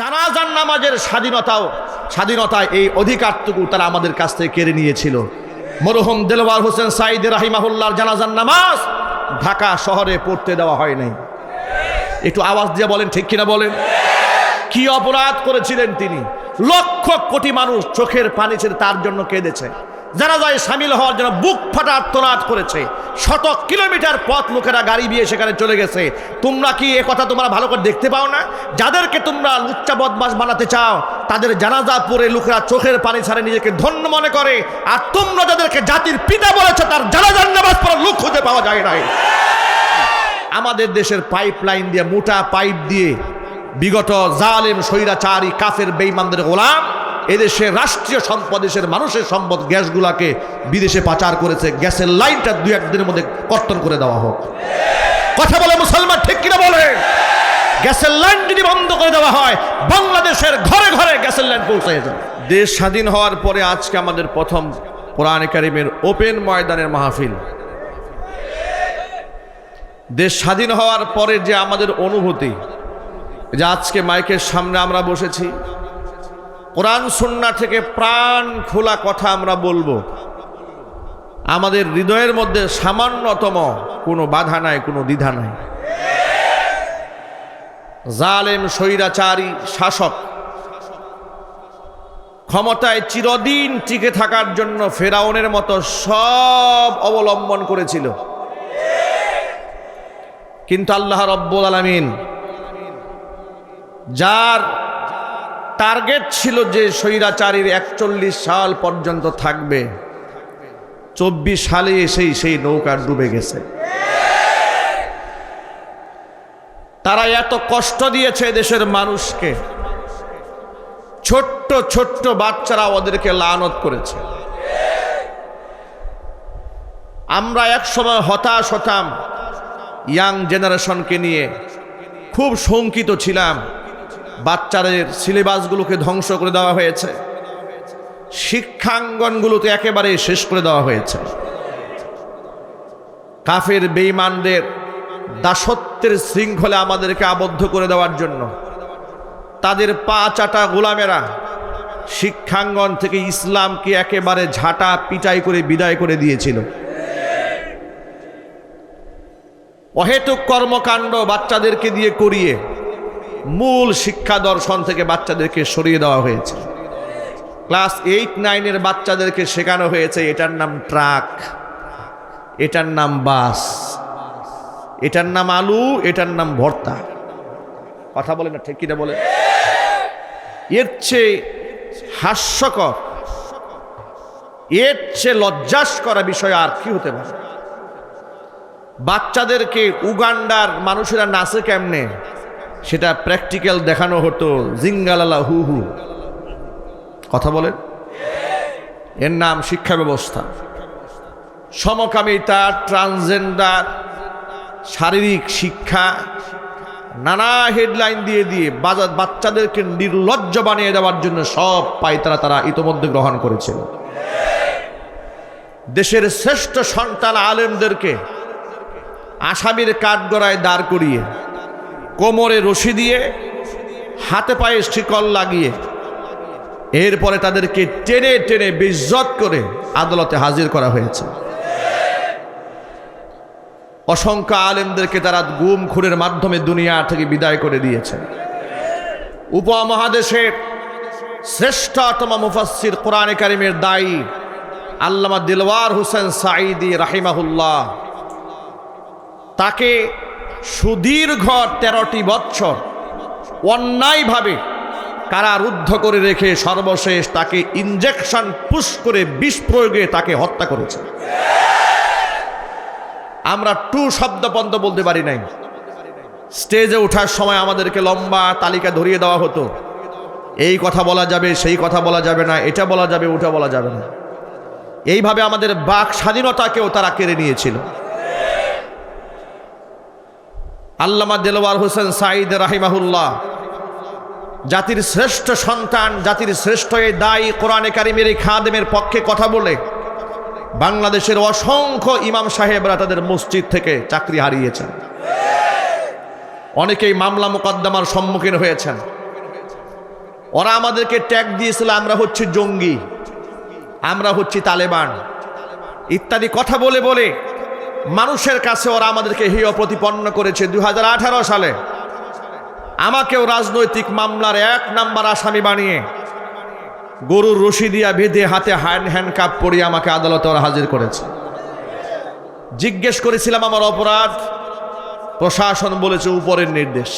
জানাজার নামাজের স্বাধীনতায় এই অধিকারটুকু তারা আমাদের কাছ থেকে কেড়ে নিয়েছিল। মরহুম দেলোয়ার হোসেন সাঈদী রাহিমাহুল্লাহর জানাজার নামাজ ঢাকা শহরে পড়তে দেওয়া হয় নাই। একটু আওয়াজ দিয়ে বলেন ঠিক কিনা বলেন। কি অপরাধ করেছিলেন তিনি? লক্ষ কোটি মানুষ চোখের পানি ছেড়ে তার জন্য কেঁদেছে। জানাজায় সামিল হওয়ার জন্য বুক ফাটা আর্তনাদ করেছে। শত কিলোমিটার পথ লোকেরা গাড়ি দিয়ে সেখানে চলে গেছে। তোমরা কি এ কথা তোমরা ভালো করে দেখতে পাও না? যাদেরকে তোমরা লুচ্চা বদমাশ বানাতে চাও তাদের জানাজা পড়ে লোকেরা চোখের পানি ছাড়ে নিজেকে ধন্য মনে করে, আর তোমরা যাদেরকে জাতির পিতা বলেছ তার জানাজার নামাজ পড়ার লোক খুঁজে পাওয়া যায় নাই। আমাদের দেশের পাইপলাইন দিয়ে, মোটা পাইপ দিয়ে বিগত জালেম স্বৈরাচারী কাফের বেঈমানদের গোলাম এদেশের রাষ্ট্রীয় সম্পদ, দেশের মানুষের সম্পদ গ্যাসগুলাকে বিদেশে পাচার করেছে। গ্যাসের লাইনটা 2-1 দিনের মধ্যে কর্তন করে দেওয়া হোক। কথা বলে মুসলমান ঠিক কিনা বলে? গ্যাসের লাইন যদি বন্ধ করে দেওয়া হয় বাংলাদেশের ঘরে ঘরে গ্যাসের লাইন পৌঁছে যাবে। দেশ স্বাধীন হওয়ার পরে আজকে আমাদের প্রথম কোরআনে কারিমের ওপেন ময়দানের মাহফিল। দেশ স্বাধীন হওয়ার পরে যে আমাদের অনুভূতি, যে আজকে মাইকের সামনে আমরা বসেছি, কোরআন সুন্নাহ থেকে প্রাণ খোলা কথা আমরা বলবো, আমাদের হৃদয়ের মধ্যে সামান্যতম কোনো বাধা নাই, কোনো দ্বিধা নাই। জালেম স্বৈরাচারী শাসক ক্ষমতায় চিরদিন টিকে থাকার জন্য ফেরাউনের মতো সব অবলম্বন করেছিল, কিন্তু আল্লাহ রব্বুল আলামিন যার টার্গেট ছিল যে স্বৈরাচারীর 41 সাল পর্যন্ত থাকবে, 24 সালে এসেই সেই নৌকা ডুবে গেছে। তারা এত কষ্ট দিয়েছে দেশের মানুষকে, ছোট্ট ছোট্ট বাচ্চারা ওদেরকে লানত করেছে। আমরা একসময় হতাশ হতাম, ইয়াং জেনারেশনকে নিয়ে খুব শঙ্কিত ছিলাম। বাচ্চাদের সিলেবাসগুলোকে ধ্বংস করে দেওয়া হয়েছে, শিক্ষাঙ্গনগুলোতে একেবারে শেষ করে দেওয়া হয়েছে। কাফের বেঈমানদের দাসত্বের শৃঙ্খলে আমাদেরকে আবদ্ধ করে দেওয়ার জন্য তাদের পা চাটা গোলামেরা শিক্ষাঙ্গন থেকে ইসলামকে একেবারে ঝাঁটা পিটাই করে বিদায় করে দিয়েছিল। অহেতুক কর্মকাণ্ড বাচ্চাদেরকে দিয়ে করিয়ে মূল শিক্ষা দর্শন থেকে বাচ্চাদেরকে সরিয়ে দেওয়া হয়েছে। ক্লাস 8-9 বাচ্চাদেরকে শেখানো হয়েছে এটার নাম ট্রাক, এটার নাম বাস, এটার নাম আলু, এটার নাম ভর্তা। কথা বলে না ঠিক কিনা বলে? এর চেয়ে হাস্যকর, এর চেয়ে লজ্জাস্কর বিষয় আর কি হতে পারে? বাচ্চাদেরকে উগান্ডার মানুষেরা নাচে কেমনে সেটা প্র্যাকটিক্যাল দেখানো হতো, জিঙ্গালালা হু হু। কথা বলেন? এর নাম শিক্ষা ব্যবস্থা। সমকামিতা, ট্রান্সজেন্ডার, শারীরিক শিক্ষা, নানা হেডলাইন দিয়ে দিয়ে বাচ্চাদেরকে নির্লজ্জ বানিয়ে দেওয়ার জন্য সব পায়তারা তারা ইতোমধ্যে গ্রহণ করেছিল। দেশের শ্রেষ্ঠ সন্তান আলেমদেরকে আসামির কাঠগড়ায় দাঁড় করিয়ে কোমরে রশি দিয়ে হাতে পায়ে শিকল লাগিয়ে এরপরে তাদেরকে টেনে টেনে বেইজ্জত করে আদালতে হাজির করা হয়েছে। অসংখ্য আলেমদেরকে তারা গুম খুনের মাধ্যমে দুনিয়া থেকে বিদায় করে দিয়েছে। উপমহাদেশের শ্রেষ্ঠতম মুফাসসির কোরআনে কারিমের দায়ী আল্লামা দেলোয়ার হোসেন সাঈদী রাহিমাহুল্লাহ, তাকে সুদীর্ঘ 13টি বছর অন্যায়ভাবে কারারুদ্ধ করে রেখে সর্বশেষ তাকে ইনজেকশন পুশ করে বিষ প্রয়োগে তাকে হত্যা করেছে। আমরা টু শব্দ পর্যন্ত বলতে পারি নাই। স্টেজে ওঠার সময় আমাদেরকে লম্বা তালিকা ধরিয়ে দেওয়া হতো, এই কথা বলা যাবে, সেই কথা বলা যাবে না, এটা বলা যাবে, ওটা বলা যাবে না। এইভাবে আমাদের বাক স্বাধীনতাকেও তারা কেড়ে নিয়েছিল। আল্লামা দেলোয়ার হোসেন সাঈদী রাহিমাহুল্লাহ জাতির শ্রেষ্ঠ সন্তান, জাতির শ্রেষ্ঠ এই দায়ী কোরআনে কারিমের এই খাদেমের পক্ষে কথা বলে বাংলাদেশের অসংখ্য ইমাম সাহেবরা তাদের মসজিদ থেকে চাকরি হারিয়েছেন। অনেকেই মামলা মোকদ্দমার সম্মুখীন হয়েছেন। ওরা আমাদেরকে ট্যাগ দিয়েছিল আমরা হচ্ছে জঙ্গি, আমরা হচ্ছি তালেবান ইত্যাদি কথা বলে বলে মানুষের কাছে ওরা আমাদেরকে হেয় প্রতিপন্ন করেছে। 2018 সালে আমাকেও রাজনৈতিক মামলার 1 নাম্বার আসামি বানিয়ে গরুর রশি দিয়া বেঁধে হাতে হ্যান্ডকাপ পরিয়ে আমাকে আদালতে ওরা হাজির করেছে। জিজ্ঞেস করেছিলাম আমার অপরাধ, প্রশাসন বলেছে উপরের নির্দেশ,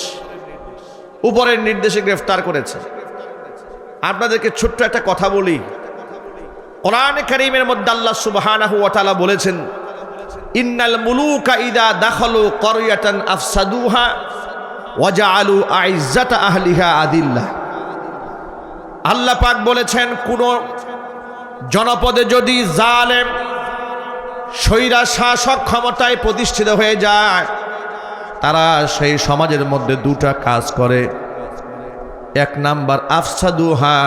উপরের নির্দেশে গ্রেফতার করেছে। আপনাদেরকে ছোট্ট একটা কথা বলি, কোরআনে কারীমের মধ্যে আল্লাহ সুবহানাহু ওয়া তাআলা বলেছেন, ইন্নাল মুলুকা ইদা দাখালু ক্বরয়াতান আফসাদুহা ওয়া জাআলু আইজ্জাতা আহলিহা আদিল্লাহ। আল্লাহ পাক বলেছেন, কোন জনপদে যদি জালেম স্বৈরা শাসক ক্ষমতায় প্রতিষ্ঠিত হয়ে যায়, তারা সেই সমাজের মধ্যে 2টা কাজ করে। 1 নাম্বার আফসাদুহা,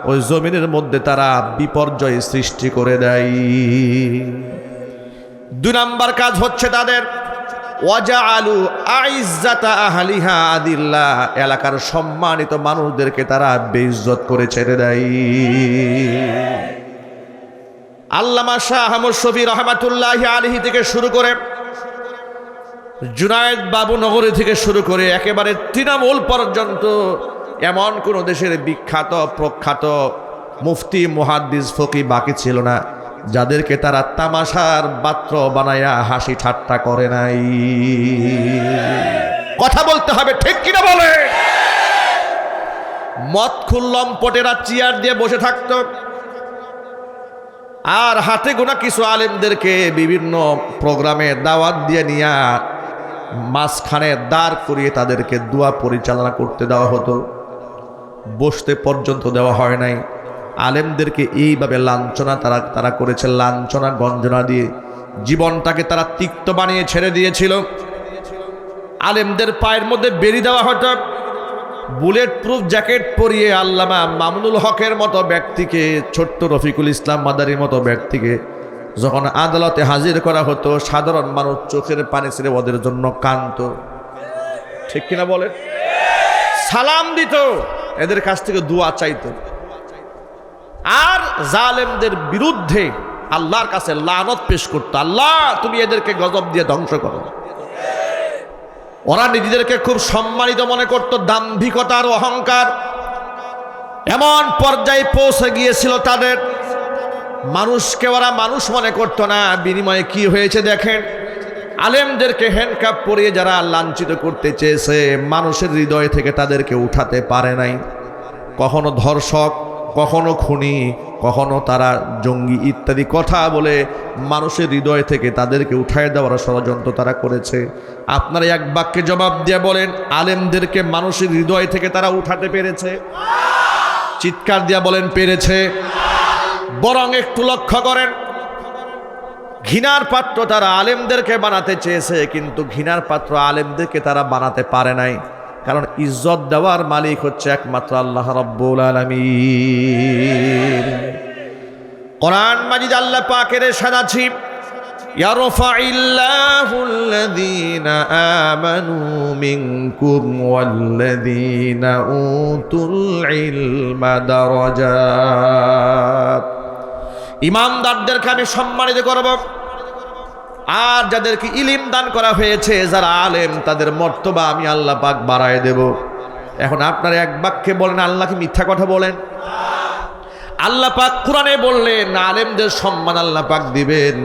ওই জমিনের মধ্যে তারা বিপর্যয় সৃষ্টি করে দেয়। 2 নাম্বার কাজ হচ্ছে তাদের ওয়াজআলু আইজ্জাতা আহলিহা আদিল্লাহ, এলাকার সম্মানিত মানুষদেরকে তারা বেইজ্জত করে ছেড়ে দেয়। আল্লামা শাহ আহমদ শফী রহমাতুল্লাহি আলাইহি থেকে শুরু করে জুনায়েদ বাবু নগরী থেকে শুরু করে একেবারে তৃণমূল পর্যন্ত এমন কোন দেশের বিখ্যাত প্রখ্যাত মুফতি মুহাদ্দিস ফকি বাকি ছিল না যাদেরকে তারা তামাশার পাত্র বানায়া হাসি ঠাট্টা করে নাই। কথা বলতে হবে, ঠিক কিনা বলে? মদ খুল্লম পটেরা চেয়ার দিয়ে বসে থাকতো, আর হাতে গোনা কিছু আলেমদেরকে বিভিন্ন প্রোগ্রামে দাওয়াত দিয়ে নিয়ে মাঝখানে দাঁড় করিয়ে তাদেরকে দোয়া পরিচালনা করতে দেওয়া হতো, বসতে পর্যন্ত দেওয়া হয় নাই। আলেমদেরকে এইভাবে লাঞ্ছনা তারা করেছে, লাঞ্ছনা গঞ্জনা দিয়ে জীবনটাকে তারা তিক্ত বানিয়ে ছেড়ে দিয়েছিল। আলেমদের পায়ের মধ্যে বেরি দেওয়া হতো, বুলেট প্রুফ জ্যাকেট পরিয়ে আল্লামা মামুনুল হকের মতো ব্যক্তিকে, ছোট্ট রফিকুল ইসলাম মাদারির মতো ব্যক্তিকে যখন আদালতে হাজির করা হতো, সাধারণ মানুষ চোখের পানি ছেড়ে ওদের জন্য কাঁদতো, ঠিক কিনা বলেন? সালাম দিত, এদের কাছ থেকে দোয়া চাইতো, আর জালেমদের বিরুদ্ধে আল্লাহর কাছে লানত পেশ করতো, আল্লাহ তুমি এদেরকে গজব দিয়ে ধ্বংস করো। ওরা নিজেদেরকে খুব সম্মানিত মনে করত, দাম্ভিকতার অহংকার এমন পর্যায়ে পৌঁছে গিয়েছিল তাদের, মানুষকে ওরা মানুষ মনে করত না। বিনিময়ে কি হয়েছে দেখেন, আলেমদেরকে হ্যান্ডকাপ পরিয়ে যারা লাঞ্ছিত করতে চেয়েছে, মানুষের হৃদয় থেকে তাদেরকে উঠাতে পারে নাই। কখনো ধর্ষক, কখনো খুনি, কখনো তারা জঙ্গি ইত্যাদি কথা বলে মানুষের হৃদয় থেকে তাদেরকে উঠায় দেওয়ার ষড়যন্ত্র তারা করেছে। আপনারা এক বাক্যে জবাব দিয়ে বলেন, আলেমদেরকে মানুষের হৃদয় থেকে তারা উঠাতে পেরেছে? চিৎকার দিয়া বলেন, পেরেছে। বরং একটু লক্ষ্য করেন, ঘৃণার পাত্র তারা আলেমদেরকে বানাতে চেয়েছে, কিন্তু ঘৃণার পাত্র আলেমদেরকে তারা বানাতে পারে নাই। কারণ ইজ্জত দেওয়ার মালিক হচ্ছে একমাত্র আল্লাহ রাব্বুল আলামিন। কোরআন মাজিদ আল্লাহ পাকের ইরশাদ আছে, ইয়ারফাইল্লাহুল্লাযীনা আমানু মিনকুম ওয়াল্লাযীনা উতুল ইলমা দারাজাত। ইমানদারদেরকে আমি সম্মানিত করব, আর যাদেরকে ইলম দান করা হয়েছে, যারা আলেম, তাদের মর্তবা আমি আল্লাহ পাক বাড়ায় দেব। এখন আপনারা এক বাক্যে বলেন, আল্লাহ কি মিথ্যা কথা বলেন? আল্লাহ পাক কোরআনে বললেন আলেমদের সম্মান আল্লাহ পাক দিবেন।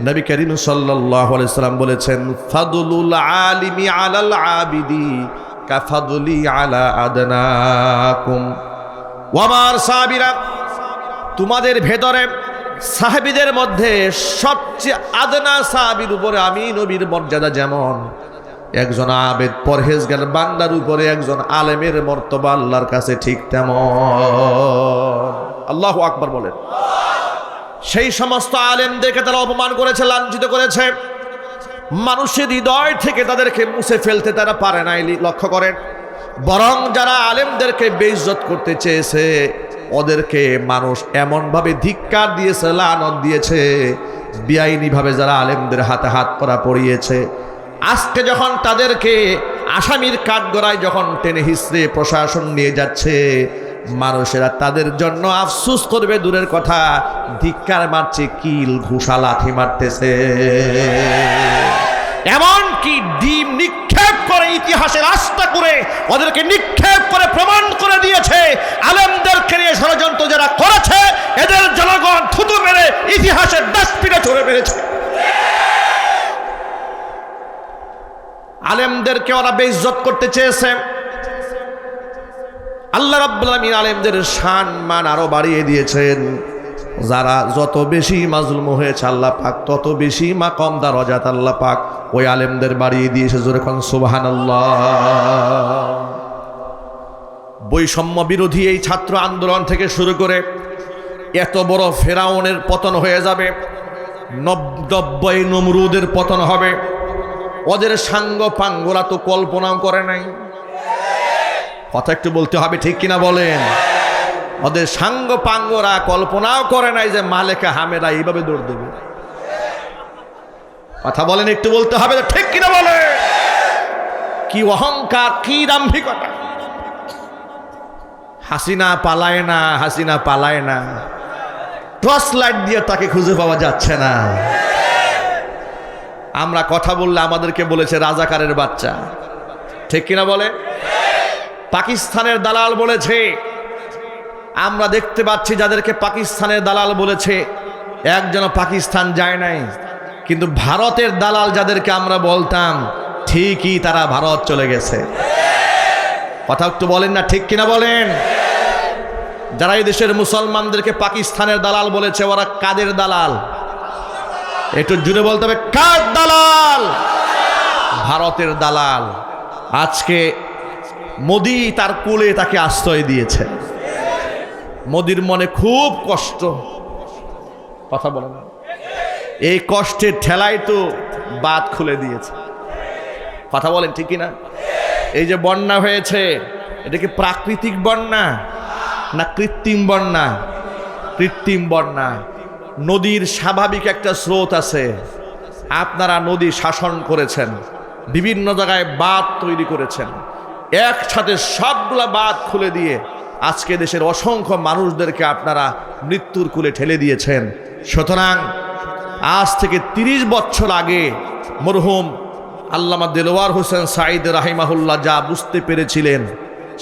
নবী করিম সাল্লাল্লাহু আলাইহি সাল্লাম বলেছেন, ফাদলুল আলিমি আলাল আবিদি কাফাদলি আলা আদনাকুম। ওয়ামার সাহাবীরা, তোমাদের ভেতরে সাহাবীদের মধ্যে সবচেয়ে আদনা সাহাবীর উপরে আমি নবীর মর্যাদা যেমন, একজন আবেদ পরহেজগার বান্দার উপরে একজন আলেমের মর্তবা আল্লাহর কাছে ঠিক তেমন। আল্লাহু আকবার বলেন। সেই সমস্ত আলেমদেরকে তারা অপমান করেছে, লাঞ্ছিত করেছে, মানুষের হৃদয় থেকে তাদেরকে মুছে ফেলতে তারা পারে নাই। লক্ষ্য করেন, বরং যারা আলেমদেরকে বেইজ্জত করতে চেয়েছে, ওদেরকে মানুষ এমনভাবে ধিক্কার দিয়েছে, লানত দিয়েছে, বেআইনিভাবে যারা আলেমদের হাতে হাত করা পড়িয়েছে, আজকে যখন তাদেরকে আসামির কাঠগড়ায় যখন টেনে হিসড়ে প্রশাসন নিয়ে যাচ্ছে, মানুষেরা তাদের জন্য আফসোস করবে দূরের কথা, ধিক্কার মারছে, কিল ঘুষা লাথি মারতেছে, এমন কি ডিম নিক্ষেপ করে ইতিহাসের আস্থা করে ওদেরকে নিক্ষেপ করে প্রমাণ করে দিয়েছে আলেমদেরকে নিয়ে ষড়যন্ত্র যারা করেছে এদের জনগণ থুতু মেরে ইতিহাসের ডাস্টবিনে ছুঁড়ে মেরেছে। আলেমদেরকে ওরা বেইজ্জত করতে চেয়েছে। আল্লাহ রাব্বুল আলামিন আলেমদের শান মান আরো বাড়িয়ে দিয়েছেন। যারা যত বেশি মাজলুম হয়েছে আল্লাহ পাক তত বেশি মাকাম দারাজাত আল্লাহ পাক ওই আলেমদের বাড়িয়ে দিয়েছে। জোরে কোন সুবহানাল্লাহ। বৈষম্য বিরোধী এই ছাত্র আন্দোলন থেকে শুরু করে এত বড় ফেরাউনের পতন হয়ে যাবে, নব্বই নমরুদের পতন হবে, ওদের সাঙ্গ পাঙ্গরা তো কল্পনাও করে নাই। কথা একটু বলতে হবে, ঠিক কিনা বলেন? ওদের সাঙ্গ পাঙ্গরা কল্পনাও করে নাই যে মালেকা হামেরা এইভাবে দৌড় দেবে। কথা বলেন, একটু বলতে হবে, ঠিক কিনা বলে? কি অহংকার, কি দাম্ভিকতা! হাসিনা পালায় না, হাসিনা পালায় না, টর্চ লাইট দিয়ে তাকে খুঁজে পাওয়া যাচ্ছে না। আমরা কথা বললে আমাদেরকে বলেছে রাজাকারের বাচ্চা, ঠিক কিনা বলে? পাকিস্তানের দালাল বলেছে। আমরা দেখতে পাচ্ছি যাদেরকে পাকিস্তানের দালাল বলেছে একজন পাকিস্তান যায় নাই, কিন্তু ভারতের দালাল যাদেরকে আমরা বলতাম ঠিকই তারা ভারত চলে গেছে। কথা একটু বলেন না, ঠিক কিনা বলেন? যারা এই দেশের মুসলমানদেরকে পাকিস্তানের দালাল বলেছে ওরা কাদের দালাল? একটু জুড়ে বলতে হবে, কার দালাল? ভারতের দালাল। আজকে মোদি তার কোলে তাকে আশ্রয় দিয়েছে। মোদির মনে খুব কষ্ট। কথা বলেন, এই কষ্টের ঠেলাই তো বাঁধ খুলে দিয়েছে। কথা বলেন, ঠিক কিনা? এই যে বন্যা হয়েছে, এটা কি প্রাকৃতিক বন্যা না কৃত্রিম বন্যা? কৃত্রিম বন্যা। নদীর স্বাভাবিক একটা স্রোত আছে, আপনারা নদী শাসন করেছেন, বিভিন্ন জায়গায় বাঁধ তৈরি করেছেন, একসাথে সবগুলা বাঁধ খুলে দিয়ে আজকে দেশের অসংখ্য মানুষদেরকে আপনারা মৃত্যুর কূলে ঠেলে দিয়েছেন। সুতরাং আজ থেকে ৩০ বছর আগে মরহুম আল্লামা দেলোয়ার হোসেন সাঈদ রাহিমাহুল্লাহ যা বুঝতে পেরেছিলেন,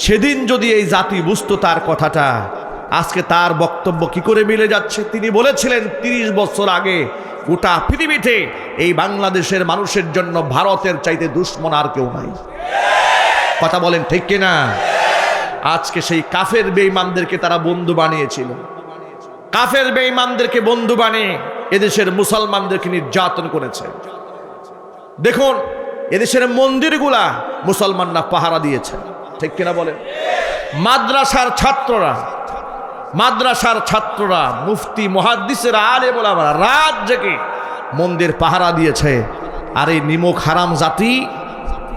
সেদিন যদি এই জাতি বুঝতো তার কথাটা, আজকে তার বক্তব্য কি করে মিলে যাচ্ছে? তিনি বলেছিলেন ৩০ বছর আগে গোটা পৃথিবীতে এই বাংলাদেশের মানুষের জন্য ভারতের চাইতে দুশ্মন আর কেউ নাই। কথা বলেন, ঠিক কিনা? আজকে সেই কাফের বেঈমানদেরকে তারা বন্ধু বানিয়েছিল। কাফের বেঈমানদেরকে বন্ধু বানিয়ে এদেশের মুসলমানদেরকে নির্যাতন করেছে। দেখুন, এদেশের মন্দিরগুলা মুসলমানরা পাহারা দিয়েছে, ঠিক কিনা বলেন? মাদ্রাসার ছাত্ররা মুফতি মুহাদ্দিসেরা আলেম ওলামারা রাত জেগে মন্দির পাহারা দিয়েছে। আর এই নিমক হারাম জাতি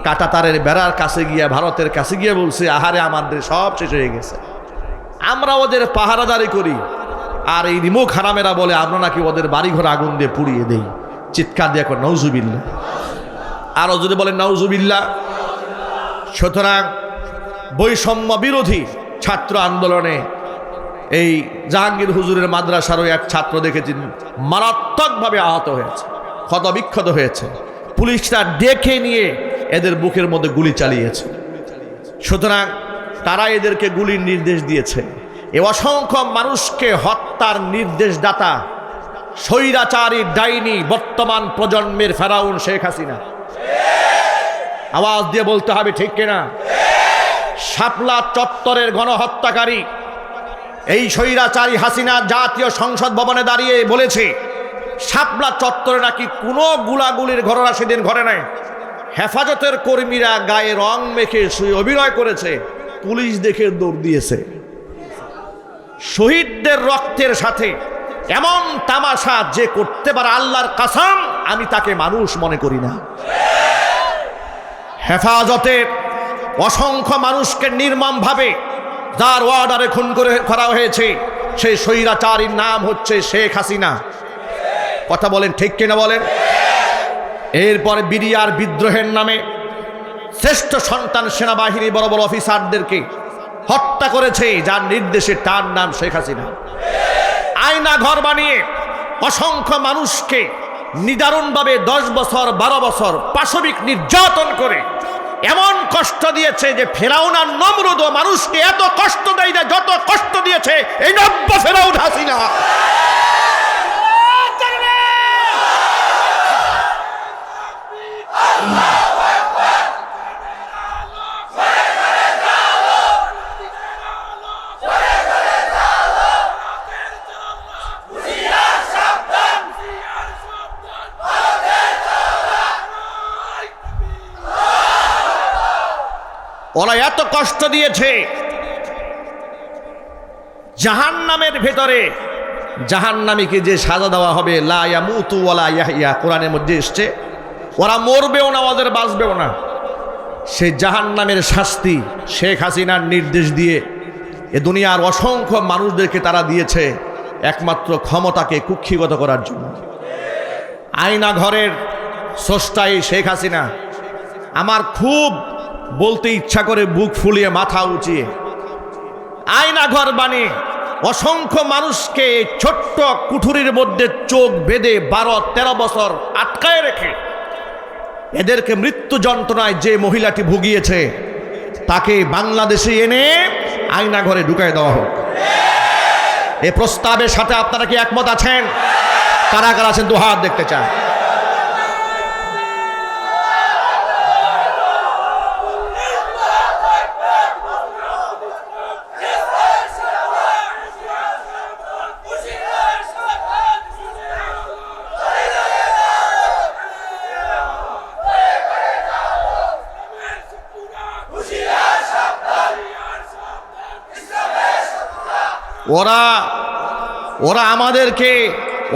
কাঁটাতারের বেড়ার কাছে গিয়ে, ভারতের কাছে গিয়ে বলছে, আহারে আমাদের সব শেষ হয়ে গেছে, আমরা ওদের পাহারাদারি করি। আর এই নিমক হারামেরা বলে আমরা নাকি ওদের বাড়িঘর আগুন দিয়ে পুড়িয়ে দেই। চিৎকার দিয়ে এখন নাউজুবিল্লাহ। আরো যদি বলেন নাউজুবিল্লাহ। সুতরাং বৈষম্য বিরোধী ছাত্র আন্দোলনে এই জাহাঙ্গীর হুজুরের মাদ্রাসারও এক ছাত্র দেখেছেন মারাত্মকভাবে আহত হয়েছে, ক্ষতবিক্ষত হয়েছে। পুলিশরা ডেকে নিয়ে এদের বুকের মধ্যে গুলি চালিয়েছে। সুতরাং তারা এদেরকে গুলির নির্দেশ দিয়েছে। এ অসংখ্য মানুষকে হত্যার নির্দেশদাতা স্বৈরাচারী ডাইনি বর্তমান প্রজন্মের ফেরাউন শেখ হাসিনা। আওয়াজ দিয়ে বলতে হবে, ঠিক কিনা? শাপলা চত্বরের গণহত্যাকারী এই স্বৈরাচারী হাসিনা জাতীয় সংসদ ভবনে দাঁড়িয়ে বলেছে শাপলা চত্বরে নাকি কোনো গুলাগুলির ঘটনা সেদিন ঘটে নাই। হেফাজতের কর্মীরা গায়ে রং মেখে অভিনয় করেছে, পুলিশ দেখে দৌড় দিয়েছে। শহীদদের রক্তের সাথে এমন তামাশা যে করতে পারে, আল্লাহর কসম আমি তাকে মানুষ মনে করি না। হেফাজতের অসংখ্য মানুষকে নির্মমভাবে যার ওয়ার্ডারে খুন করা হয়েছে, সেই স্বৈরাচারীর নাম হচ্ছে শেখ হাসিনা। কথা বলেন, ঠিক কিনা বলেন? এরপরে বিডিআর বিদ্রোহের নামে শ্রেষ্ঠ সন্তান সেনাবাহিনী বড় বড় অফিসারদেরকে হত্যা করেছে, যার নির্দেশে, তার নাম শেখ হাসিনা। আয়না ঘর বানিয়ে অসংখ্য মানুষকে নিদারুণভাবে 10 বছর 12 বছর পাশবিক নির্যাতন করে এমন কষ্ট দিয়েছে যে ফেরাউন আর নমরুদ মানুষকে এত কষ্ট দেয় না যত কষ্ট দিয়েছে এই নব্য ফেরাউন হাসিনা। ওরা এত কষ্ট দিয়েছে, জাহান্নামের ভেতরে জাহান্নামীকে যে সাজা দেওয়া হবে, লা ইয়ামুতু ওয়ালা ইয়াহইয়া, কোরআনের মধ্যে এসছে, ওরা মরবেও না, ওদের বাঁচবেও না। সেই জাহান্নামের শাস্তি শেখ হাসিনার নির্দেশ দিয়ে এ দুনিয়ার অসংখ্য মানুষদেরকে তারা দিয়েছে একমাত্র ক্ষমতাকে কুক্ষিগত করার জন্য। আয়না ঘরের স্রষ্টাই শেখ হাসিনা। আমার খুব বলতে ইচ্ছা করে বুক ফুলিয়ে মাথা উঁচিয়ে, আয়না ঘর বানিয়ে অসংখ্য মানুষকে ছোট্ট কুঠুরির মধ্যে চোখ বেঁধে 12-13 বছর আটকায় রেখে এদেরকে মৃত্যু যন্ত্রণায় যে মহিলাটি ভুগিয়েছে তাকে বাংলাদেশে এনে আয়না ঘরে ঢুকায় দেওয়া হোক। এ প্রস্তাবের সাথে আপনারা কি একমত আছেন? কারা কারা আছেন দু হাত দেখতে চান।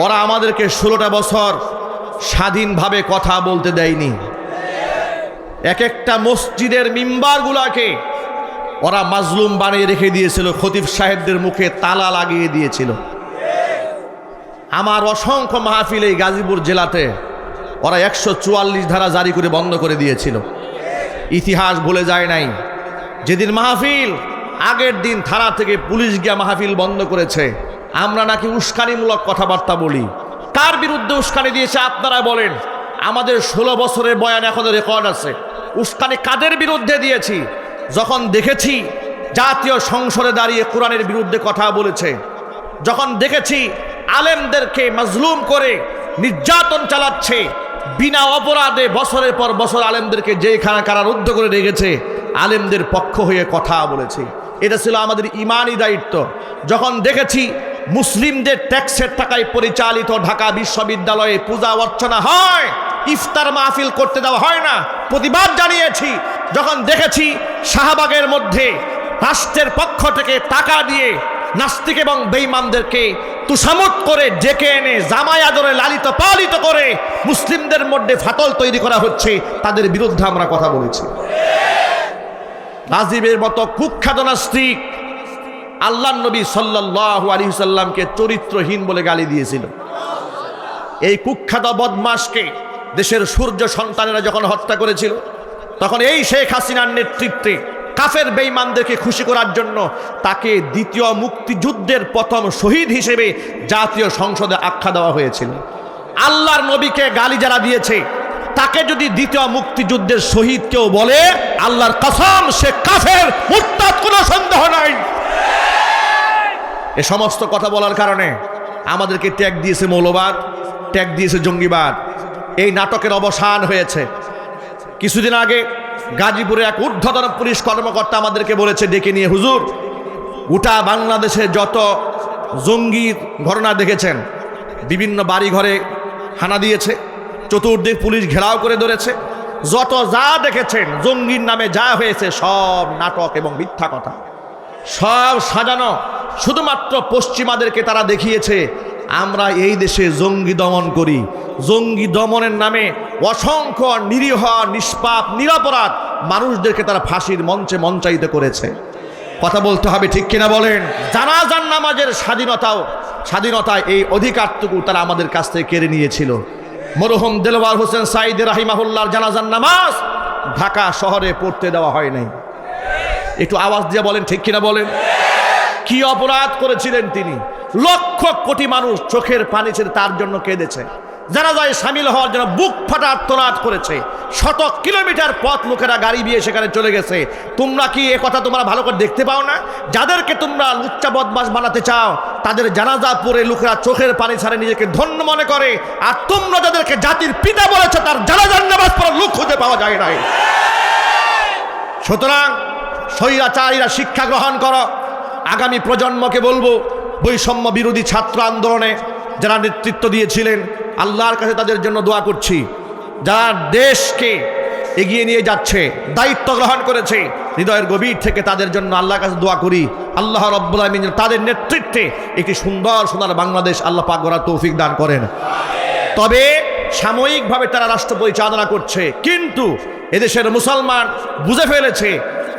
ওরা আমাদেরকে 16টা বছর স্বাধীনভাবে কথা বলতে দেয়নি। এক একটা মসজিদের মিম্বারগুলাকে ওরা মাজলুম বানিয়ে রেখে দিয়েছিল, খতিব সাহেবদের মুখে তালা লাগিয়ে দিয়েছিল। আমার অসংখ্য মাহফিল এই গাজীপুর জেলাতে ওরা 144 ধারা জারি করে বন্ধ করে দিয়েছিল। ইতিহাস ভুলে যায় নাই। যেদিন মাহফিল, আগের দিন থানা থেকে পুলিশ গিয়া মাহফিল বন্ধ করেছে। আমরা নাকি উস্কানিমূলক কথাবার্তা বলি। কার বিরুদ্ধে উস্কানি দিয়েছে আপনারা বলেন? আমাদের 16 বছরের বয়ান এখনো রেকর্ড আছে। উস্কানি কাদের বিরুদ্ধে দিয়েছি? যখন দেখেছি জাতীয় সংসদে দাঁড়িয়ে কোরআনের বিরুদ্ধে কথা বলেছে, যখন দেখেছি আলেমদেরকে মাজলুম করে নির্যাতন চালাচ্ছে, বিনা অপরাধে বছরের পর বছর আলেমদেরকে যেখানে কারারুদ্ধ করে রেখেছে, আলেমদের পক্ষ হয়ে কথা বলেছি। এটা ছিল আমাদের ইমানি দায়িত্ব। যখন দেখেছি মুসলিমদের ট্যাক্সের টাকায় পরিচালিত ঢাকা বিশ্ববিদ্যালয়ে পূজা অর্চনা হয়, ইফতার মাহফিল করতে দেওয়া হয় না, প্রতিবাদ জানিয়েছি। যখন দেখেছি শাহবাগের মধ্যে রাষ্ট্রের পক্ষ থেকে টাকা দিয়ে নাস্তিক এবং বেঈমানদেরকে তুষামত করে ডেকে এনে জামাই আদরে লালিত পালিত করে মুসলিমদের মধ্যে ফাটল তৈরি করা হচ্ছে, তাদের বিরুদ্ধে আমরা কথা বলেছি। রাজীবের মতো কুখ্যাত নাস্তিক আল্লাহর নবী সাল্লাল্লাহু আলাইহি সাল্লামকে চরিত্রহীন বলে গালি দিয়েছিল। এই কুখ্যাত বদমাশকে দেশের সূর্য সন্তানেরা যখন হত্যা করেছিল, তখন এই শেখ হাসিনার নেতৃত্বে কাফের বেঈমানদেরকে খুশি করার জন্য তাকে দ্বিতীয় মুক্তিযুদ্ধের প্রথম শহীদ হিসেবে জাতীয় সংসদে আখ্যা দেওয়া হয়েছিল। আল্লাহর নবীকে গালি যারা দিয়েছে, তাকে যদি দ্বিতীয় মুক্তিযুদ্ধের শহীদ কেউ বলে, আল্লাহর কসম সে কাফের, মুরতাদ, কোনো সন্দেহ নাই। এ সমস্ত কথা বলার কারণে আমাদেরকে ট্যাগ দিয়েছে মৌলবাদ, ট্যাগ দিয়েছে জঙ্গিবাদ। এই নাটকের অবসান হয়েছে। কিছুদিন আগে গাজীপুরে এক ঊর্ধ্বতন পুলিশ কর্মকর্তা আমাদেরকে বলেছে ডেকে নিয়ে, হুজুর, গোটা বাংলাদেশে যত জঙ্গির ঘটনা দেখেছেন, বিভিন্ন বাড়ি ঘরে হানা দিয়েছে, চতুর্দিক পুলিশ ঘেরাও করে ধরেছে, যত যা দেখেছেন জঙ্গির নামে যা হয়েছে সব নাটক এবং মিথ্যা কথা, সব সাজানো। শুধুমাত্র পশ্চিমাদেরকে তারা দেখিয়েছে আমরা এই দেশে জঙ্গি দমন করি। জঙ্গি দমনের নামে অসংখ্য নিরীহ, নিষ্পাপ, নিরপরাধ মানুষদেরকে তারা ফাঁসির মঞ্চে মঞ্চায়িত করেছে। কথা বলতে হবে, ঠিক কিনা বলেন? জানাজার নামাজের স্বাধীনতায় এই অধিকারটুকু তারা আমাদের কাছ থেকে কেড়ে নিয়েছিল। মরহুম দেলোয়ার হোসেন সাঈদী রাহিমাহুল্লাহর জানাজার নামাজ ঢাকা শহরে পড়তে দেওয়া হয় নাই। একটু আওয়াজ দিয়ে বলেন ঠিক কিনা বলেন। কি অপরাধ করেছিলেন তিনি? লক্ষ কোটি মানুষ চোখের পানি ছেড়ে তার জন্য কেঁদেছে, জানাজায় সামিল হওয়ার জন্য বুক ফাটা আর্তনাদ করেছে। শত কিলোমিটার পথ লোকেরা গাড়ি দিয়ে সেখানে চলে গেছে। তোমরা কি এ কথা তোমরা ভালো করে দেখতে পাও না? যাদেরকে তোমরা লুচ্চা বদমাশ বানাতে চাও তাদের জানাজা পড়ে লোকেরা চোখের পানি ছাড়ে নিজেকে ধন্য মনে করে, আর তোমরা যাদেরকে জাতির পিতা বলেছো তার জানাজার নামাজ পড়ার লোক খুঁজে পাওয়া যায় নাই। সুতরাং স্বৈরাচারীরা শিক্ষা গ্রহণ করো। আগামী প্রজন্মকে বলবো, বৈষম্য বিরোধী ছাত্র আন্দোলনে যারা নেতৃত্ব দিয়েছিলেন, আল্লাহর কাছে তাদের জন্য দোয়া করছি। যারা দেশকে এগিয়ে নিয়ে যাচ্ছে, দায়িত্ব গ্রহণ করেছে, হৃদয়ের গভীর থেকে তাদের জন্য আল্লাহর কাছে দোয়া করি। আল্লাহ রাব্বুল আলামিন তাদের নেতৃত্বে একটি সুন্দর সোনার বাংলাদেশ আল্লাহ পাক গড়ার তৌফিক দান করেন। তবে সাময়িকভাবে তারা রাষ্ট্র পরিচালনা করছে, কিন্তু এদেশের মুসলমান বুঝে ফেলেছে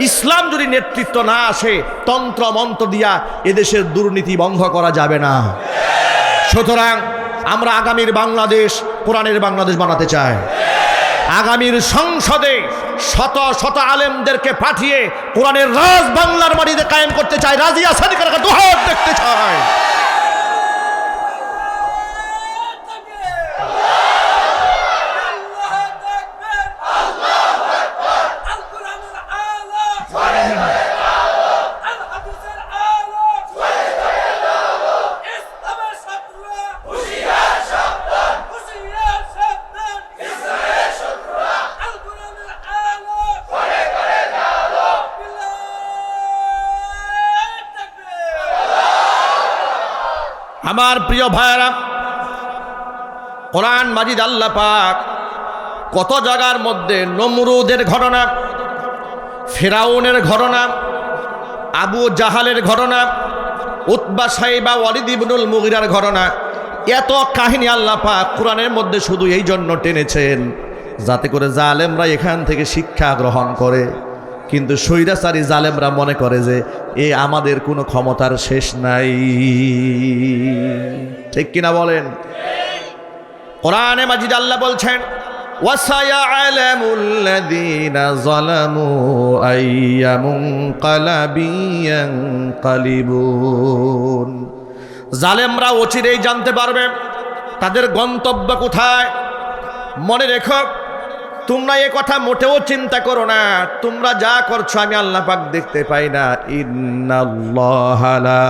ইসলাম যদি নেতৃত্ব না আসে, তন্ত্র মন্ত্র দিয়া এদেশের দুর্নীতি বন্ধ করা যাবে না। সুতরাং আমরা আগামীর বাংলাদেশ কোরআনের বাংলাদেশ বানাতে চাই। আগামীর সংসদে শত শত আলেমদেরকে পাঠিয়ে কোরআনের রাজ বাংলার মাটিতে কায়েম করতে চাই। রাজিয়া সাদিকার দুহাত দেখতে চাই। আমার প্রিয় ভাইরা, কোরআন মাজিদ আল্লাহ পাক কত জায়গার মধ্যে নমরুদের ঘটনা, ফেরাউনের ঘটনা, আবু জাহালের ঘটনা, উতবা সাইবা ওয়ালিদ ইবনুল মুগিরার ঘটনা, এত কাহিনী আল্লাহ পাক কোরআনের মধ্যে শুধু এই জন্য টেনেছেন যাতে করে জালেমরা এখান থেকে শিক্ষা গ্রহণ করে। কিন্তু স্বৈরাচারী জালেমরা মনে করে যে আমাদের কোনো ক্ষমতার শেষ নাই। ঠিক কিনা বলেন? কোরআনে মাজিদ আল্লাহ বলছেন, ওয়াসায়ালামুল্লাযীনা যালামু আইয়া মুনকালাবিন ইয়ানকালিবুন। জালেমরা অচিরেই জানতে পারবে তাদের গন্তব্য কোথায়। মনে রেখো, তোমরা এ কথা মোটেও চিন্তা করো না, তোমরা যা করছো আমি আল্লাহ পাক দেখতে পাই না। ইন্নাল্লাহা লা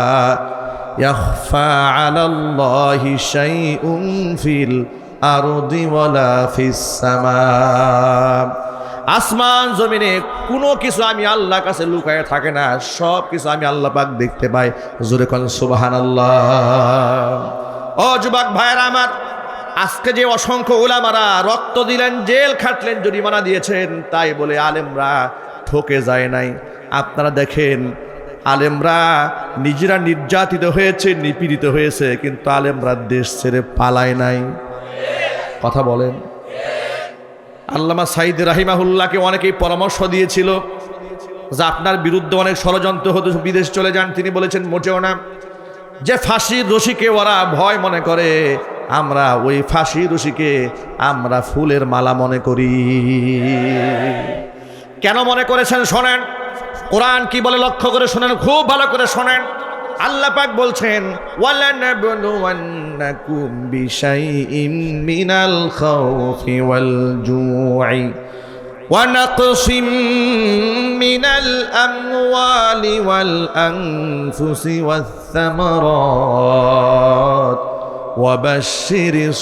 ইয়াখফা আলাল্লাহি শাইউন ফিল আরদি ওয়ালা ফিস সামা। আসমান জমিনে কোনো কিছু আমি আল্লাহর কাছে লুকায়ে থাকে না, সব কিছু আমি আল্লাহ পাক দেখতে পাই। জোরে কোন সুবহানাল্লাহ। ও যুবক ভাইরা আমার, আজকে যে অসংখ্য উলামারা রক্ত দিলেন, জেল খাটলেন, জরিমানা দিয়েছেন, তাই বলে আলেমরা ঠকে যায় নাই। আপনারা দেখেন, আলেমরা নিজেরা নির্যাতিত হয়েছে, নিপীড়িত হয়েছে, কিন্তু আলেমরা দেশ ছেড়ে পালায় নাই। কথা বলেন। আল্লামা সাঈদ রাহিমাহুল্লাহকে অনেকেই পরামর্শ দিয়েছিল যে আপনার বিরুদ্ধে অনেক ষড়যন্ত্র হতে বিদেশ চলে যান। তিনি বলেছেন মোটেও না। যে ফাঁসির রশিকে ওরা ভয় মনে করে, আমরা ওই ফাঁসি রশিকে আমরা ফুলের মালা মনে করি। কেন মনে করেছেন শোনেন, কোরআন কি বলে লক্ষ্য করে শোনেন, খুব ভালো করে শোনেন। আল্লাহ পাক বলছেন, ওয়ালানাবলুওয়ান্নাকুম বিশাইইম মিনাল খাউফি ওয়াল জু'i ওয়া নাকসিম মিনাল আমওয়ালি ওয়াল আনফুসি ওয়াস সামারাত ওয়াবাশশিরিস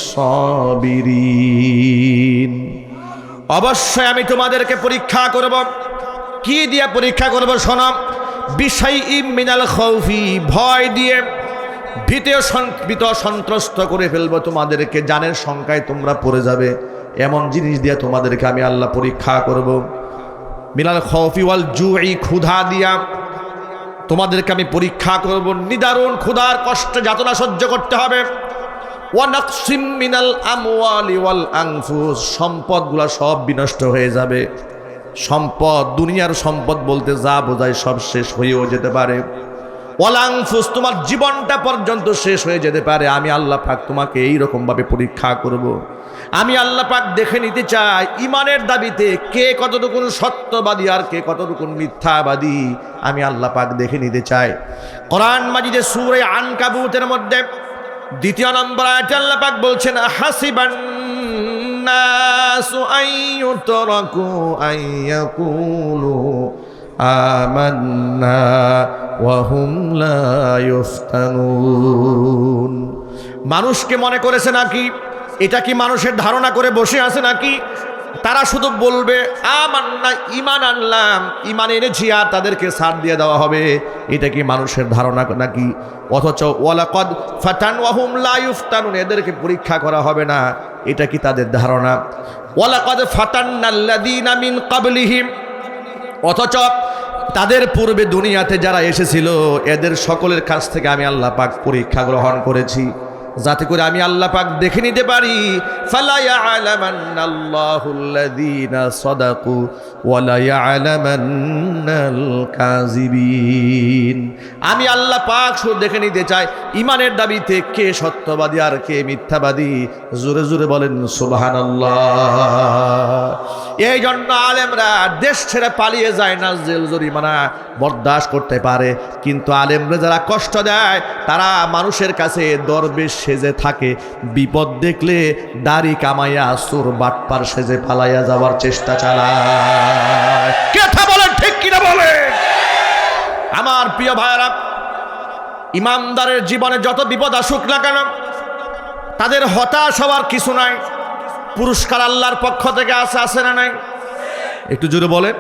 সাবিরিন। অবশ্যই আমি তোমাদেরকে পরীক্ষা করব। কি দিয়ে পরীক্ষা করব শোনো। বিশাইইম মিনাল খাউফি, ভয় দিয়ে ভীত সন্ত্রস্ত করে ফেলবো তোমাদেরকে, জানের শঙ্কায় তোমরা পড়ে যাবে, এমন জিনিস দিয়ে তোমাদেরকে আমি আল্লাহ পরীক্ষা করব। মিনাল খাউফি ওয়াল জু'i, ক্ষুধা দিয়া তোমাদেরকে আমি পরীক্ষা করব। নিদারুণ ক্ষুধার কষ্ট যাতনা সহ্য করতে হবে। ওয়া নাকসিম মিনাল আমওয়ালি ওয়াল আনফুস, সম্পদগুলা সব বিনষ্ট হয়ে যাবে। সম্পদ, দুনিয়ার সম্পদ বলতে যা বোঝায় সব শেষ হয়েও যেতে পারে। ওয়ালাংফুস, তোমার জীবনটা পর্যন্ত শেষ হয়ে যেতে পারে। আমি আল্লাহ পাক তোমাকে এইরকম ভাবে পরীক্ষা করব। আমি আল্লাহ পাক দেখে নিতে চাই ইমানের দাবিতে কে কতটুকু সত্যবাদী আর কে কতটুকু মিথ্যাবাদী। আমি আল্লাহ পাক দেখে নিতে চাই। কোরআন মাজিদে সূরা আনকাবুতের মধ্যে 2 নম্বর আয়াতে আল্লাহ পাক বলছেন, হাসিবান নাসু আইয়ুতরাকু আইয়াকুলু আমান্না ওয়া হুম লা ইফতানুন। মানুষকে মনে করেছে নাকি, এটা কি মানুষের ধারণা করে বসে আছে নাকি তারা শুধু বলবে আমান্না, ঈমান আনলাম, ঈমান এনেছি, আর তাদেরকে ছাড় দিয়ে দেওয়া হবে? এটা কি মানুষের ধারণা নাকি? অথচ ওয়ালাকাদ ফাতান ওয়া হুম লা ইফতানুন, এদেরকে পরীক্ষা করা হবে না, এটা কি তাদের ধারণা? ওয়ালাকাদ ফাতান্নাল্লাযীনা মিন ক্বাবলিহিম, অথচ তাদের পূর্বে দুনিয়াতে যারা এসেছিল এদের সকলের কাছ থেকে আমি আল্লাহ পাক পরীক্ষা গ্রহণ করেছি, যাতে করে আমি আল্লাহ পাক দেখে নিতে পারি। ফালা ইয়ালামান্নাল্লাহুল্লাযীনা সাদাকু ওয়া লা ইয়ালামান্নাল কাযিবিন। আমি আল্লাহ পাক শুধু দেখে নিতে চাই ইমানের দাবিতে কে সত্যবাদী আর কে মিথ্যাবাদী। জোরে জোরে বলেন সুবহানাল্লাহ। এই জন্য আলেমরা দেশ ছেড়ে পালিয়ে যায় না, জেল জরিমানা বরদাস্ত করতে পারে, কিন্তু আলেমরা যারা কষ্ট দেয় তারা মানুষের কাছে দরবেশ সেজে থাকে, বিপদ দেখলে দাড়ি কামাইয়া চোর বাটপার সেজে পালাইয়া যাওয়ার চেষ্টা চালায়। কথা বলেন ঠিক কিনা বলেন? আমার প্রিয় ভাইরা, ইমানদারের জীবনে যত বিপদ আসুক না কেন তাদের হতাশ হওয়ার কিছু নাই। পুরস্কার আল্লাহর পক্ষ থেকে আছে না নাই? একটু জোরে বলেন।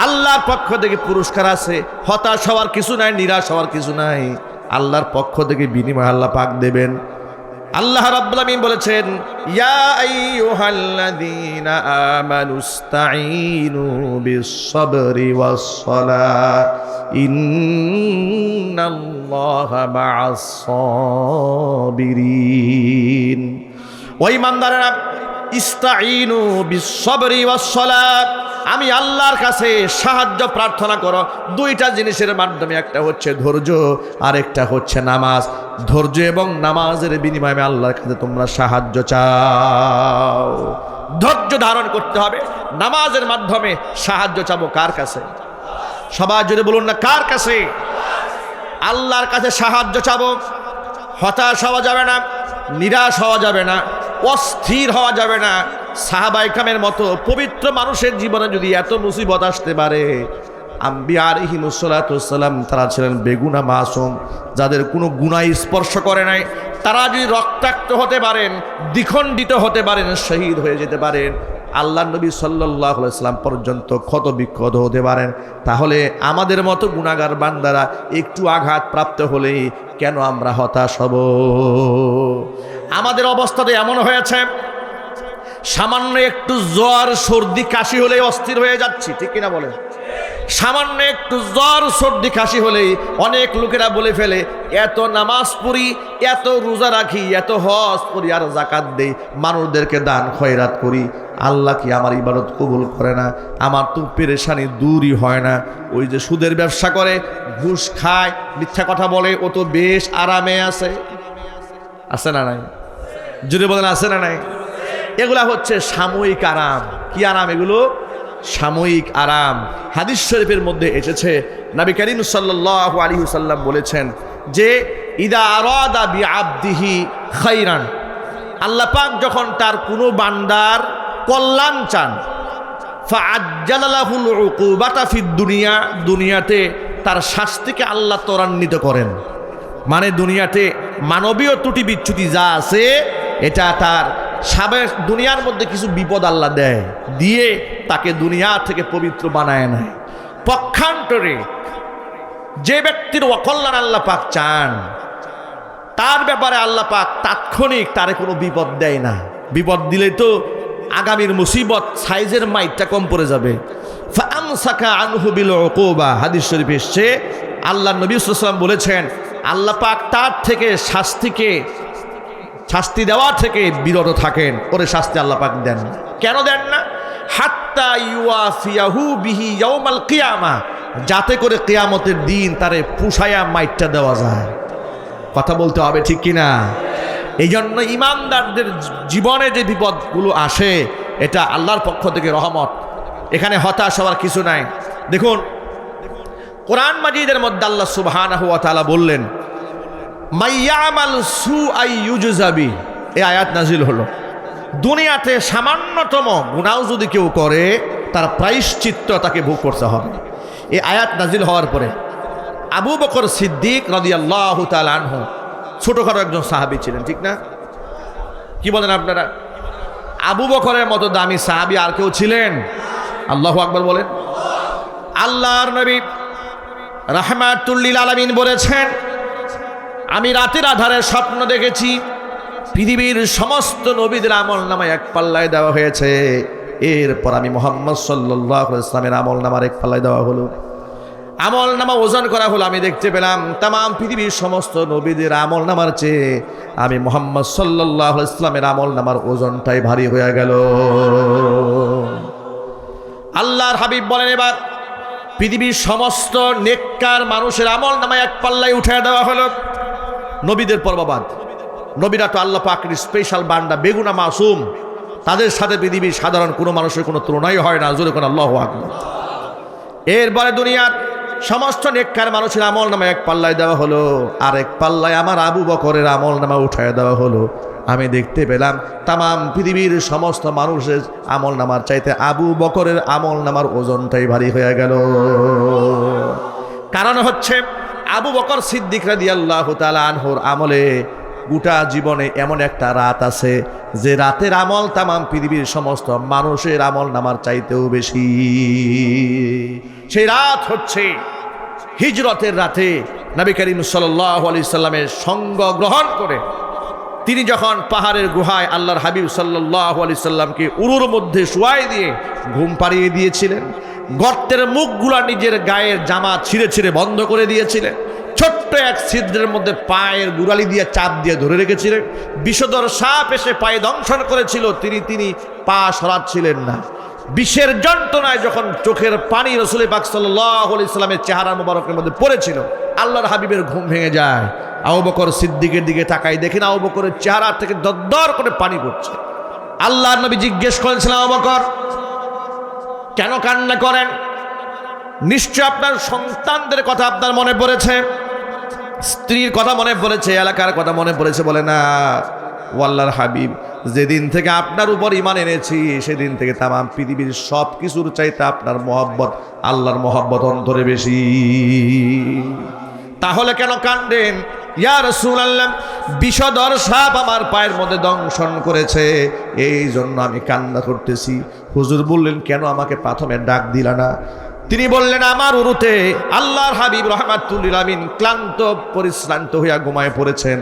আল্লাহর পক্ষ থেকে পুরস্কার আছে, হতাশ হওয়ার কিছু নাই, নিরাশ হওয়ার কিছু নাই। আল্লাহর পক্ষ থেকে বিনিময় আল্লাহ পাক দেবেন। আল্লাহ রাব্বুল আমিন বলেছেন, ইয়া আইয়ুহাল্লাযীনা আমানুস্তাঈনু বিস-সাবরি ওয়াস-সালাহ ইন্নাল্লাহা মা'আস-সাবিরিন। ও ঈমানদারেরা, ইস্তাঈনু বিস-সাবরি ওয়াস-সালাহ, আমি আল্লাহর কাছে সাহায্য প্রার্থনা করো দুইটা জিনিসের মাধ্যমে, একটা হচ্ছে ধৈর্য আর একটা হচ্ছে নামাজ। ধৈর্য এবং নামাজের বিনিময়ে আমি আল্লাহর কাছে তোমরা সাহায্য চাও। ধৈর্য ধারণ করতে হবে, নামাজের মাধ্যমে সাহায্য চাবো কার কাছে? সবাই যদি বলুন না, কার কাছে? আল্লাহর কাছে সাহায্য চাবো। হতাশ হওয়া যাবে না, নিরাশ হওয়া যাবে না, অস্থির হওয়া যাবে না। সাহাবায়ে কেরামের মতো পবিত্র মানুষের জীবনে যদি এত মুসিবত আসতে পারে, আম্বিয়া আলাইহিমুস সালাতু ওয়াস সালাম তারা ছিলেন বেগুনা মাসুম, যাদের কোনো গুনাহ স্পর্শ করে নাই, তারা যদি রক্তাক্ত হতে পারেন, দ্বিখণ্ডিত হতে পারেন, শহীদ হয়ে যেতে পারেন, আল্লাহর নবী সাল্লাল্লাহু আলাইহি ওয়াসাল্লাম পর্যন্ত ক্ষত বিক্ষত হতে পারেন, তাহলে আমাদের মতো গুনাহগার বান্দারা একটু আঘাত প্রাপ্ত হলেই কেন আমরা হতাশ হব? আমাদের অবস্থাতে এমন হয়েছে, সামান্য একটু জ্বর সর্দি কাশি হলেই অস্থির হয়ে যাচ্ছি, ঠিক কিনা বলেন? সামান্য একটু জ্বর সর্দি কাশি হলেই অনেক লোকেরা বলে ফেলে, এত নামাজ পড়ি, এত রোজা রাখি, এত হজ করি আর যাকাত দেই, মানুষদেরকে দান খয়রাত করি, আল্লাহ কি আমার ইবাদত কবুল করে না? আমার তো পেরেশানি দূরই হয় না। ওই যে সুদের ব্যবসা করে, ঘুষ খায়, মিথ্যা কথা বলে, ও তো বেশ আরামে আছে। আছে না নাই? জুড়ে বলেন আছে না নাই? এগুলা হচ্ছে সাময়িক আরাম। কি আরাম এগুলো? সাময়িক আরাম। হাদিস শরীফের মধ্যে এসেছে, নবী করিম সাল্লাল্লাহু আলাইহি ওয়াসাল্লাম বলেছেন যে ইদা আরাদা বিআবদিহি খাইরান, আল্লাহ পাক যখন তার কোনো বান্দার কল্যাণ চান, ফাআজ্জালা লাহুল উকুবাতা ফিদ দুনিয়া, দুনিয়াতে তার শাস্তিকে আল্লাহ ত্বরান্বিত করেন। মানে দুনিয়াতে মানবীয় ত্রুটি বিচ্যুতি যা আছে, এটা তার সাবেক দুনিয়ার মধ্যে কিছু বিপদ আল্লাহ দেয়, দিয়ে তাকে দুনিয়া থেকে পবিত্র বানায় নেয়। পক্ষান্তরে যে ব্যক্তির অকল্যাণ আল্লাহ পাক চান, তার ব্যাপারে আল্লাহ পাক তাৎক্ষণিক তারে কোনো বিপদ দেয় না। বিপদ দিলে তো আগামীর মুসিবত সাইজের মাইটটা কম পড়ে যাবে। ফাআমসাকা আনহু বিল উকুবা, হাদিস শরীফ এসেছে, আল্লাহ নবী সাল্লাল্লাহু আলাইহি ওয়াসাল্লাম বলেছেন, আল্লাহ পাক তার থেকে শাস্তি দেওয়া থেকে বিরত থাকেন, ওরে শাস্তি আল্লাহ পাক দেন। কেন দেন না? হাত্তা ইউআফিয়াহু বিহি ইয়াউমাল কিয়ামা, যাতে করে কিয়ামতের দিন তারে পুষায়া মাইটটা দেওয়া যায়। কথা বলতে হবে ঠিক কিনা? এই জন্য ইমানদারদের জীবনে যে বিপদগুলো আসে এটা আল্লাহর পক্ষ থেকে রহমত। এখানে হতাশ হওয়ার কিছু নাই। দেখুন কোরআন মাজিদের মধ্যে আল্লাহ সুবহানাহু ওয়া তাআলা বললেন মাইয়ামাল সুআই ইউজযা বিহি, এই আয়াত নাজিল হলো। দুনিয়াতে সামান্যতম গুনাহ যদি কেউ করে তার প্রায়শ্চিত্ত তাকে ভোগ করতে হবে। এই আয়াত নাজিল হওয়ার পরে আবু বকর সিদ্দিক রাদিয়াল্লাহু তাআলা আনহু ছোটখাটো একজন সাহাবী ছিলেন, ঠিক না? কি বলেন আপনারা? আবু বকরের মতো দামি সাহাবী আর কেউ ছিলেন? আল্লাহু আকবার বলেন। আল্লাহর নবী রাহমাতুল লিল আলামিন বলেছেন, আমি রাতের আধারে স্বপ্ন দেখেছি পৃথিবীর সমস্ত নবীদের আমলনামায় এক পাল্লায় দেওয়া হয়েছে, এরপর আমি মুহাম্মদ সাল্লাল্লাহু আলাইহি ওয়াসাল্লামের আমলনামার এক পাল্লায় দেওয়া হলো। আমলনামা ওজন করা হলো, আমি দেখতে পেলাম তামাম পৃথিবীর সমস্ত নবীদের আমলনামার চেয়ে আমি মুহাম্মদ সাল্লাল্লাহু আলাইহি ওয়াসাল্লামের আমলনামার ওজনটাই ভারী হয়ে গেল। আল্লাহর হাবিব বলেন, এবার পৃথিবীর সমস্ত নেককার মানুষের আমলনামায় এক পাল্লায় উঠে দেওয়া হলো। নবীদের পর্ববাদ, নবীরা তো আল্লাহ পাকের স্পেশাল বান্দা, বেগুনা মাসুম, তাদের সাথে পৃথিবীর সাধারণ কোনো মানুষের কোনো তুলনাই হয় না। জোরে কোন আল্লাহু আকবার। এরপরে দুনিয়ার সমস্ত নেককার মানুষের আমলনামা এক পাল্লায় দেওয়া হলো, আর এক পাল্লায় আমার আবু বকরের আমলনামা উঠায় দেওয়া হলো। আমি দেখতে পেলাম তামাম পৃথিবীর সমস্ত মানুষের আমলনামার চাইতে আবু বকরের আমলনামার ওজনটাই ভারী হয়ে গেল। কারণ হচ্ছে আবু বকর সিদ্দিক রাদিয়াল্লাহু তাআলা আনহুর আমলে গোটা জীবনে এমন একটা রাত আছে যে রাতের আমল তামাম পৃথিবীর সমস্ত মানুষের আমলনামার চাইতেও বেশি। সেই রাত হচ্ছে হিজরতের রাতে নবী করিম সাল্লাল্লাহু আলাইহি সাল্লামের সঙ্গ গ্রহণ করে তিনি যখন পাহাড়ের গুহায় আল্লাহর হাবিব সাল্লাল্লাহু আলাইহি সাল্লামকে উরুর মধ্যে শুয়াই দিয়ে ঘুম পাড়িয়ে দিয়েছিলেন, গর্তের মুখগুলা নিজের গায়ের জামা ছিঁড়ে ছিঁড়ে বন্ধ করে দিয়েছিলেন, ছোট্ট এক ছিদ্রের মধ্যে পায়ের গুড়ালি দিয়ে চাপ দিয়ে ধরে রেখেছিলেন, বিষধর সাপ এসে পায়ে দংশন করেছিল, তিনি পা সরাচ্ছিলেন না। বিষের যন্ত্রণায় যখন চোখের পানি রাসূল পাক সাল্লাল্লাহু আলাইহি সাল্লামের চেহারা মোবারকের মধ্যে পড়েছিল, আল্লাহর হাবিবের ঘুম ভেঙে যায়। আবু বকর সিদ্দিকের দিকে তাকাই, দেখেন আবু বকরের চেহারা থেকে দরদর করে পানি পড়ছে। আল্লাহর নবী জিজ্ঞেস করেছিলেন, আবু বকর কেন কান্না করেন? নিশ্চয় আপনার সন্তানদের কথা আপনার মনে পড়েছে, স্ত্রীর কথা মনে পড়েছে, এলাকার কথা মনে পড়েছে। বলে না ও আল্লাহর হাবিব, যেদিন থেকে আপনার উপর ঈমান এনেছি সেদিন থেকে তামাম পৃথিবীর সব কিছুর চাইতে আপনার মহব্বত, আল্লাহর মহব্বত অন্তরে বেশি। তাহলে কেন কান্দেন? ইয়া রাসূলুল্লাহ, বিষধর সাপ আমার পায়ের মধ্যে দংশন করেছে, এই জন্য আমি কান্না করতেছি। হুজুর বললেন, কেন আমাকে প্রথমে ডাক দিলা না? তিনি বললেন, আমার উরুতে আল্লাহর হাবিব রাহমাতুল লিল আলামিন ক্লান্ত পরিশ্রান্ত হইয়া ঘুমায় পড়েছেন।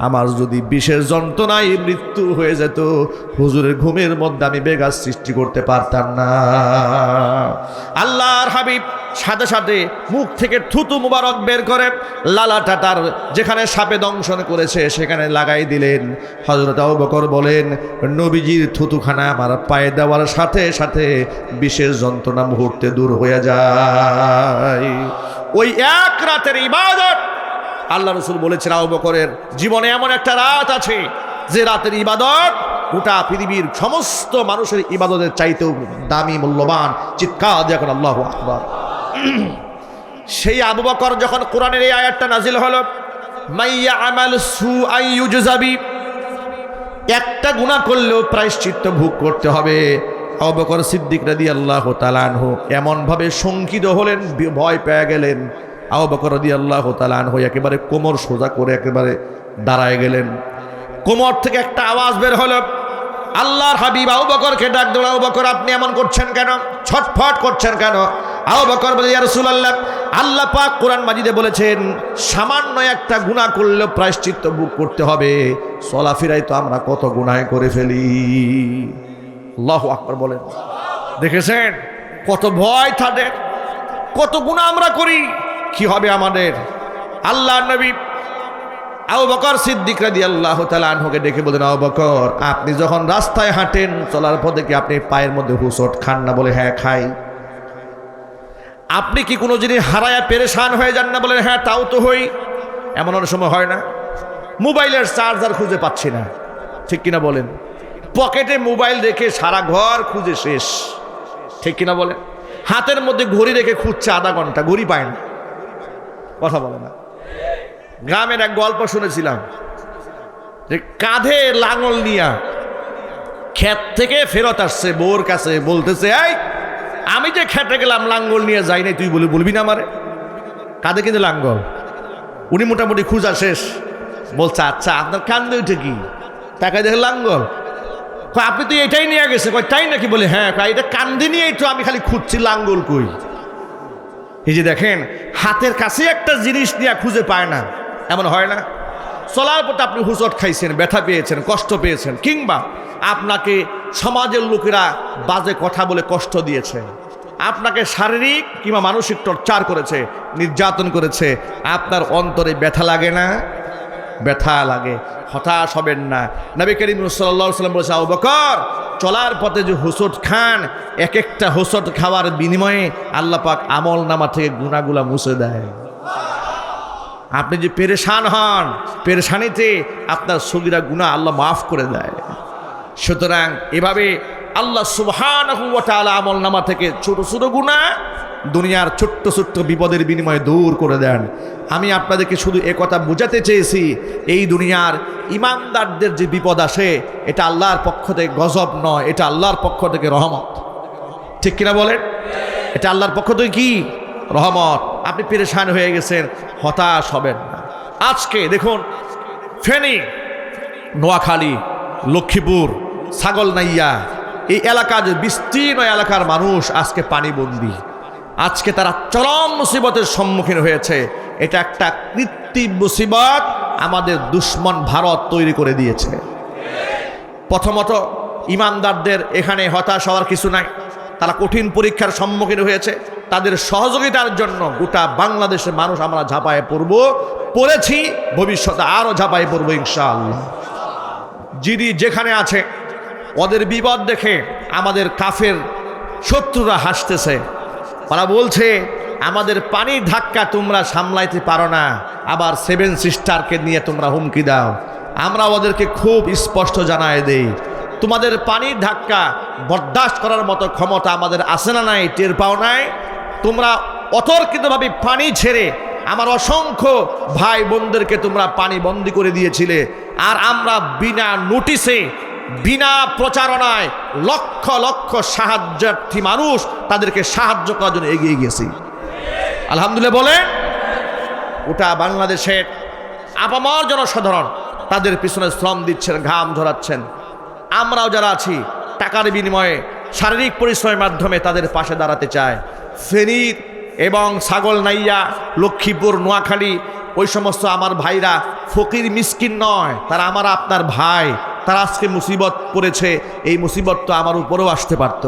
আমার যদি বিশেষ যন্ত্রণায় মৃত্যু হয়ে যেত, হুজুরের ঘুমের মধ্যে আমি বেঘাত সৃষ্টি করতে পারতাম না। আল্লাহর হাবিব সাথে সাথে মুখ থেকে থুতু মুবারক বের করে লালাটা তার যেখানে সাপে দংশন করেছে সেখানে লাগাই দিলেন। হযরত আবু বকর বলেন, নবীজির থুতুখানা আমার পায়ে দেওয়ার সাথে সাথে বিশেষ যন্ত্রণা মুহূর্তে দূর হয়ে যায়। ওই এক রাতের ইবাদত আল্লাহ রাসূল বলেছেন, আবু বকরের জীবনে এমন একটা রাত আছে যে রাতের ইবাদত গোটা পৃথিবীর সমস্ত মানুষের ইবাদতের চাইতেও দামি, মূল্যবান। চিৎকার দিয়ে এখন আল্লাহু আকবার। সেই আবু বকর যখন কোরআনের এই আয়াতটা নাজিল হলো, মাইয়া আমাল সুআই ইউজযা বিহি, একটা গুনাহ করলেও প্রায়শ্চিত্ত ভোগ করতে হবে। আবু বকর সিদ্দিক রাদিয়াল্লাহু তাআলা আনহু এমনভাবে শঙ্কিত হলেন, ভয় পেয়ে গেলেন। আবু বকর রাদিয়াল্লাহু তাআলা আনহু একেবারে কোমর সোজা করে একেবারে দাঁড়ায় গেলেন। কোমর থেকে একটা আওয়াজ বের হলো। আল্লাহর হাবিব আবু বকরকে ডাক দিলেন, আবু বকর আপনি এমন করছেন কেন? ছটফট করছেন কেন? আবু বকর বলে, ইয়া রাসূলুল্লাহ, আল্লাহ পাক কোরআন মাজিদে বলেছেন সামান্য একটা গুনাহ করলেও প্রায়শ্চিত্ত ভোগ করতে হবে। চলাফেরায় তো আমরা কত গুনাহ করে ফেলি। আল্লাহু আকবার বলেন। দেখেছেন কত ভয় তাদের, কত গুনাহ আমরা করি, কি হবে আমাদের? আল্লাহর নবী আবু বকর সিদ্দিক রাদিয়াল্লাহু তাআলা আনহুকে ডেকে বলেন, আবু বকর আপনি যখন রাস্তায় হাঁটেন চলার পথে কি আপনি পায়ের মধ্যে হুঁচট খান না? বলে হ্যাঁ খাই। আপনি কি কোনো জিনিস হারায়া পেরেশান হয়ে যান না? বলেন হ্যাঁ, তাও তো হই। এমন অনেক সময় হয় না? মোবাইলের চার্জার খুঁজে পাচ্ছি না, ঠিক কিনা বলেন? পকেটে মোবাইল রেখে সারা ঘর খুঁজে শেষ, ঠিক কিনা বলেন? হাতের মধ্যে ঘড়ি রেখে খুঁজছে আধা ঘন্টা, ঘড়ি পায় না। কথা বলে না। গ্রামের এক গল্প শুনেছিলাম যে কাঁধে লাঙল নিয়া ক্ষেত থেকে ফেরত আসছে, বউর কাছে বলতেছে, এই আমি যে খেতে গেলাম লাঙ্গল নিয়ে যাই নাই, তুই বলবি না আমারে? কাঁধে কিন্তু লাঙ্গল। উনি মোটামুটি খুঁজা শেষ, বলছে আচ্ছা আপনার কান্দে উঠে কি? টাকায় দেখে লাঙ্গল। আপনি তো এটাই নিয়ে গেছে? কয় তাই নাকি? বলে হ্যাঁ, এটা কান্দে নিয়েই তো আমি খালি খুঁজছি লাঙ্গল কই। এই যে দেখেন, হাতের কাছে একটা জিনিস নিয়ে খুঁজে পায় না, এমন হয় না? চলার পথে আপনি হুঁচট খাইছেন, ব্যথা পেয়েছেন, কষ্ট পেয়েছেন, কিংবা আপনাকে সমাজের লোকেরা বাজে কথা বলে কষ্ট দিয়েছে, আপনাকে শারীরিক কিংবা মানসিক টর্চার করেছে, নির্যাতন করেছে, আপনার অন্তরে ব্যথা লাগে না? ব্যথা লাগে। হতাশ হবেন না। নবী করিম সাল্লাল্লাহু আলাইহি ওয়াসাল্লাম বলেছে, আবু বকর চলার পথে যে হোঁচট খান, এক একটা হোঁচট খাওয়ার বিনিময়ে আল্লাহ পাক আমল নামা থেকে গুনাহগুলা মুছে দেয়। আপনি যে পেরেশান হন, পেরেশানিতে আপনার সগীরা গুনাহ আল্লাহ মাফ করে দেয়। সুতরাং এভাবে আল্লাহ সুবহানাহু ওয়া তাআলা আমল নামা থেকে ছোট ছোট গুনাহ, দুনিয়ার ছোট্ট ছোট্ট বিপদের বিনিময়ে দূর করে দেন। আমি আপনাদেরকে শুধু একথা বোঝাতে চেয়েছি, এই দুনিয়ার ইমানদারদের যে বিপদ আসে, এটা আল্লাহর পক্ষ থেকে গজব নয়, এটা আল্লাহর পক্ষ থেকে রহমত, ঠিক কিনা বলেন? এটা আল্লাহর পক্ষ থেকে কি? রহমত। আপনি পেরেশান হয়ে গেছেন, হতাশ হবেন না। আজকে দেখুন, ফেনী, নোয়াখালী, লক্ষ্মীপুর, ছাগলনাইয়া, এই এলাকার যে বিস্তীর্ণ এলাকার মানুষ আজকে পানিবন্দী। আজকে তারা চরম মুসিবতের সম্মুখীন হয়েছে। এটা একটা কৃত্রিম মুসিবত আমাদের দুশ্মন ভারত তৈরি করে দিয়েছে। প্রথমত ইমানদারদের এখানে হতাশ হওয়ার কিছু নাই, তারা কঠিন পরীক্ষার সম্মুখীন হয়েছে। তাদের সহযোগিতার জন্য গোটা বাংলাদেশের মানুষ আমরা ঝাঁপায়ে পড়েছি, ভবিষ্যতে আরও ঝাঁপায়ে পড়বো ইনশাআল্লাহ। যিনি যেখানে আছে, ওদের বিপদ দেখে আমাদের কাফের শত্রুরা হাসতেছে। ওরা বলছে আমাদের পানির ধাক্কা তোমরা সামলাইতে পারো না, আবার সেভেন সিস্টারকে নিয়ে তোমরা হুমকি দাও। আমরা ওদেরকে খুব স্পষ্ট জানায় দেই, তোমাদের পানির ধাক্কা বরদাস্ত করার মতো ক্ষমতা আমাদের আছে না নাই টের পাও নাই? তোমরা অতর্কিতভাবে পানি ছেড়ে আমার অসংখ্য ভাই বোনদেরকে তোমরা পানি বন্দি করে দিয়েছিলে, আর আমরা বিনা নোটিশে, বিনা প্রচারণায় লক্ষ লক্ষ সাহায্যার্থী মানুষ, তাদেরকে সাহায্য করার জন্য এগিয়ে গেছি। আলহামদুলিল্লাহ বলে ওটা বাংলাদেশের আপামর জনসাধারণ তাদের পিছনে শ্রম দিচ্ছেন, ঘাম ঝরাচ্ছেন। আমরাও যারা আছি টাকার বিনিময়ে, শারীরিক পরিশ্রমের মাধ্যমে তাদের পাশে দাঁড়াতে চায়। ফেনীর এবং ছাগলনাইয়া, লক্ষ্মীপুর, নোয়াখালী, ওই সমস্ত আমার ভাইরা ফকির মিসকিন নয়, তারা আমার আপনার ভাই। তারা আজকে মুসিবত পড়েছে, এই মুসিবত তো আমার উপরেও আসতে পারত।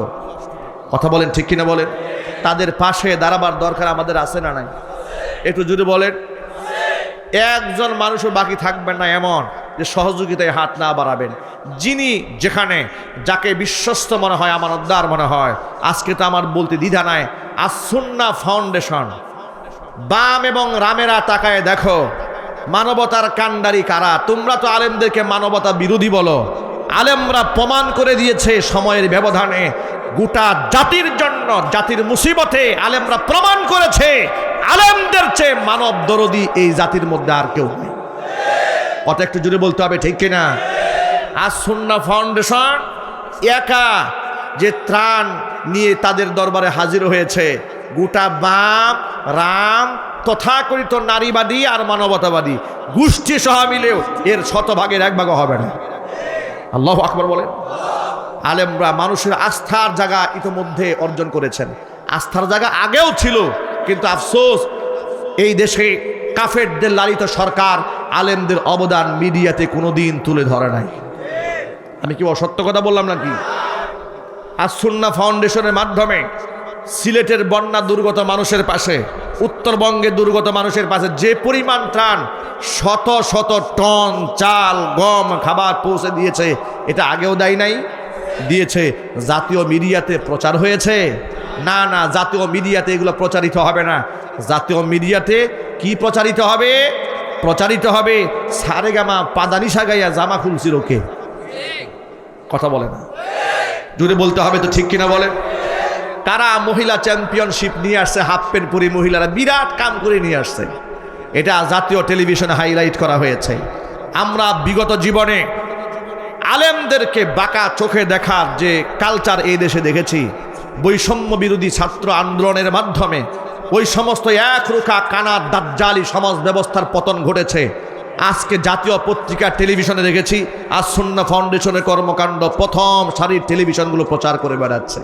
কথা বলেন, ঠিক কিনা বলেন? তাদের পাশে দাঁড়াবার দরকার আমাদের আছে না নাই? একটু যদি বলেন, একজন মানুষও বাকি থাকবেন না এমন যে সহযোগিতায় হাত না বাড়াবেন। যিনি যেখানে, যাকে বিশ্বস্ত মনে হয়, আমানতদার মনে হয়, আজকে তো আমার বলতে দ্বিধা নাই, আস-সুন্নাহ ফাউন্ডেশন, বাম এবং রামেরা তাকায় দেখো মানবতার কাণ্ডারি কারা। তোমরা তো আলেমদেরকে মানবতা বিরোধী বলো, আলেমরা প্রমাণ করে দিয়েছে সময়ের ব্যবধানে গোটা জাতির জন্য, জাতির মুসিবতে আলেমরা প্রমাণ করেছে আলেমদের চেয়ে মানব দরদি এই জাতির মধ্যে আর কেউ নেই। অত একটু জুড়ে বলতে হবে, ঠিক কিনা? আস-সুন্নাহ ফাউন্ডেশন একা যে ত্রাণ নিয়ে তাদের দরবারে হাজির হয়েছে, গোটা বাম, রাম, তথাকথিত নারীবাদী আর মানবতাবাদী গোষ্ঠী সহ মিলেও এর শতভাগের এক ভাগও হবে না। আল্লাহু আকবার বলেন। আলেমরা মানুষের আস্থার জায়গা ইতোমধ্যে অর্জন করেছেন। আস্থার জায়গা আগেও ছিল, কিন্তু আফসোস এই দেশে কাফেরদের লালিত সরকার আলেমদের অবদান মিডিয়াতে কোনোদিন তুলে ধরে নাই। আমি কি অসত্য কথা বললাম নাকি? আস-সুন্নাহ ফাউন্ডেশনের মাধ্যমে সিলেটের বন্যা দুর্গত মানুষের পাশে, উত্তরবঙ্গে দুর্গত মানুষের পাশে যে পরিমাণ ত্রাণ, শত শত টন চাল, গম, খাবার পৌঁছে দিয়েছে, এটা আগেও দেয় নাই? দিয়েছে। জাতীয় মিডিয়াতে প্রচার হয়েছে। না না, জাতীয় মিডিয়াতে এগুলো প্রচারিত হবে না। জাতীয় মিডিয়াতে কি প্রচারিত হবে? প্রচারিত হবে সারেগামা পাদানিসা গাইয়া জামা খুলছিল কে? কথা বলে না, জুড়ে বলতে হবে তো, ঠিক কিনা বলেন? কারা মহিলা চ্যাম্পিয়নশিপ নিয়ে আসছে, হাফ প্যান্ট পরে মহিলারা বিরাট কাম করে নিয়ে আসছে, এটা জাতীয় টেলিভিশনে হাইলাইট করা হয়েছে। আমরা বিগত জীবনে আলেমদেরকে বাঁকা চোখে দেখার যে কালচার এই দেশে দেখেছি, বৈষম্য বিরোধী ছাত্র আন্দোলনের মাধ্যমে ওই সমস্ত একরোখা কানা দাজ্জালি সমাজ ব্যবস্থার পতন ঘটেছে। আজকে জাতীয় পত্রিকা টেলিভিশনে দেখেছি আজ সুন্নাহ ফাউন্ডেশনের কর্মকাণ্ড প্রথম সারির টেলিভিশনগুলো প্রচার করে বেড়াচ্ছে।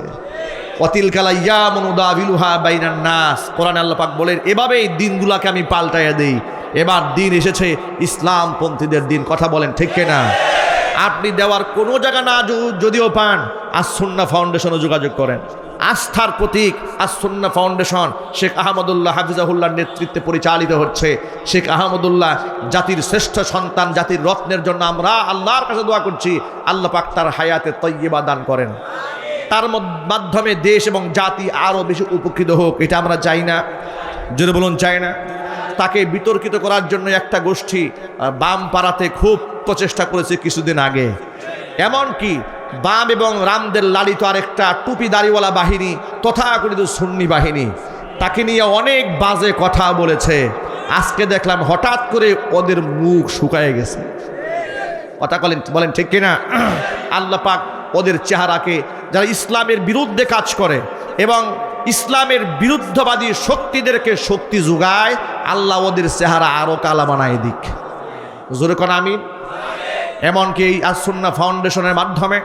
অতিলকালা ইয়ামুন উদাবিলুহা বাইনান নাস, কোরআনে আল্লাহ পাক বলেন এভাবেই দিনগুলোকে আমি পাল্টাইয়া দেই। এবার দিন এসেছে ইসলামপন্থীদের দিন। কথা বলেন ঠিক কিনা? আপনি দেওয়ার কোনো জায়গা না যদিও পান, আজ সুন্নাহ ফাউন্ডেশনে যোগাযোগ করেন। আস্থার প্রতীক আজ সুন্নাহ ফাউন্ডেশন শেখ আহমদুল্লাহ হাফিজাহুল্লাহর নেতৃত্বে পরিচালিত হচ্ছে। শেখ আহমদুল্লাহ জাতির শ্রেষ্ঠ সন্তান, জাতির রত্নের জন্য আমরা আল্লাহর কাছে দোয়া করছি আল্লাহ পাক তার হায়াতে তয়্যিবা দান করেন, তার মাধ্যমে দেশ এবং জাতি আরও বেশি উপকৃত হোক। এটা আমরা চাই না, জোরে বলুন চাই না। তাকে বিতর্কিত করার জন্য একটা গোষ্ঠী বাম পাড়াতে খুব প্রচেষ্টা করেছে কিছুদিন আগে। এমনকি বাম এবং রামদের লালিত আরেকটা টুপি দাড়িওয়ালা বাহিনী, তথাকথিত সুন্নি বাহিনী, তাকে নিয়ে অনেক বাজে কথা বলেছে। আজকে দেখলাম হঠাৎ করে ওদের মুখ শুকায় গেছে। কথা বলেন ঠিক কিনা? আল্লাহ পাক ওদের চেহারাকে, যারা ইসলামের বিরুদ্ধে কাজ করে এবং ইসলামের বিরুদ্ধবাদী শক্তিদেরকে শক্তি যোগায়, আল্লাহ ওদের চেহারা আরো কালা বানায় দিক। জোরে কোন আমিন। এমনকি এই আজ সুন্নাহ ফাউন্ডেশনের মাধ্যমে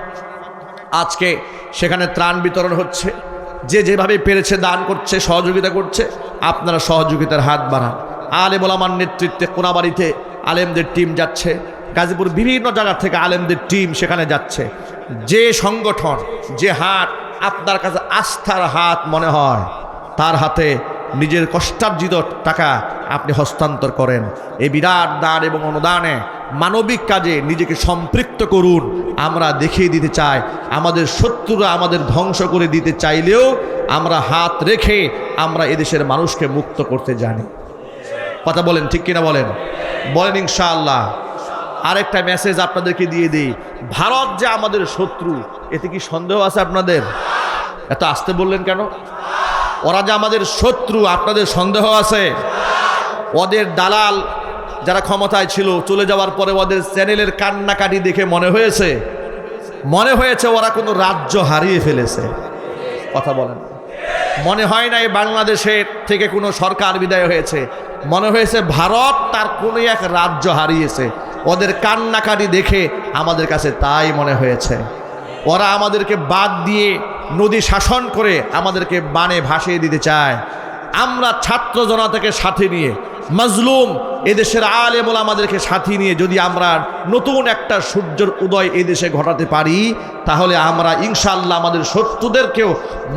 আজকে সেখানে ত্রাণ বিতরণ হচ্ছে। যে যেভাবে পেরেছে দান করছে, সহযোগিতা করছে। আপনারা সহযোগিতার হাত বাড়ান। আলেম ওলামার নেতৃত্বে কোনাবাড়িতে আলেমদের টিম যাচ্ছে, গাজীপুর বিভিন্ন জায়গা থেকে আলেমদের টিম সেখানে যাচ্ছে। যে সংগঠন, যে হাত আপনার কাছে আস্থার হাত মনে হয়, তার হাতে নিজের কষ্টার্জিত টাকা আপনি হস্তান্তর করেন। এই বিরাট দান এবং অনুদানে মানবিক কাজে নিজেকে সম্পৃক্ত করুন। আমরা দেখিয়ে দিতে চাই, আমাদের শত্রুরা আমাদের ধ্বংস করে দিতে চাইলেও আমরা হাত রেখে আমরা এদেশের মানুষকে মুক্ত করতে জানি। কথা বলেন ঠিক কিনা? বলেন বলেন ইনশাআল্লাহ। আরেকটা মেসেজ আপনাদেরকে দিয়ে দিই, ভারত যে আমাদের শত্রু, এতে কি সন্দেহ আছে আপনাদের? এত আসতে বললেন কেন? ওরা যে আমাদের শত্রু, আপনাদের সন্দেহ আছে? ওদের দালাল যারা ক্ষমতায় ছিল, চলে যাওয়ার পরে ওদের চ্যানেলের কান্নাকাটি দেখে মনে হয়েছে ওরা কোনো রাজ্য হারিয়ে ফেলেছে। কথা বলেন। মনে হয় না এই বাংলাদেশের থেকে কোনো সরকার বিদায় হয়েছে, মনে হয়েছে ভারত তার কোনো এক রাজ্য হারিয়েছে। ওদের কান্নাকাটি দেখে আমাদের কাছে তাই মনে হয়েছে। ওরা আমাদেরকে বাদ দিয়ে নদী শাসন করে আমাদেরকে বানে ভাসিয়ে দিতে চায়। আমরা ছাত্র জনতাকে সাথে নিয়ে, মাজলুম এদেশের আলেম ওলামাদেরকে সাথে নিয়ে যদি আমরা নতুন একটা সূর্যের উদয় এদেশে ঘটাতে পারি, তাহলে আমরা ইনশাআল্লাহ আমাদের শত্রুদেরকেও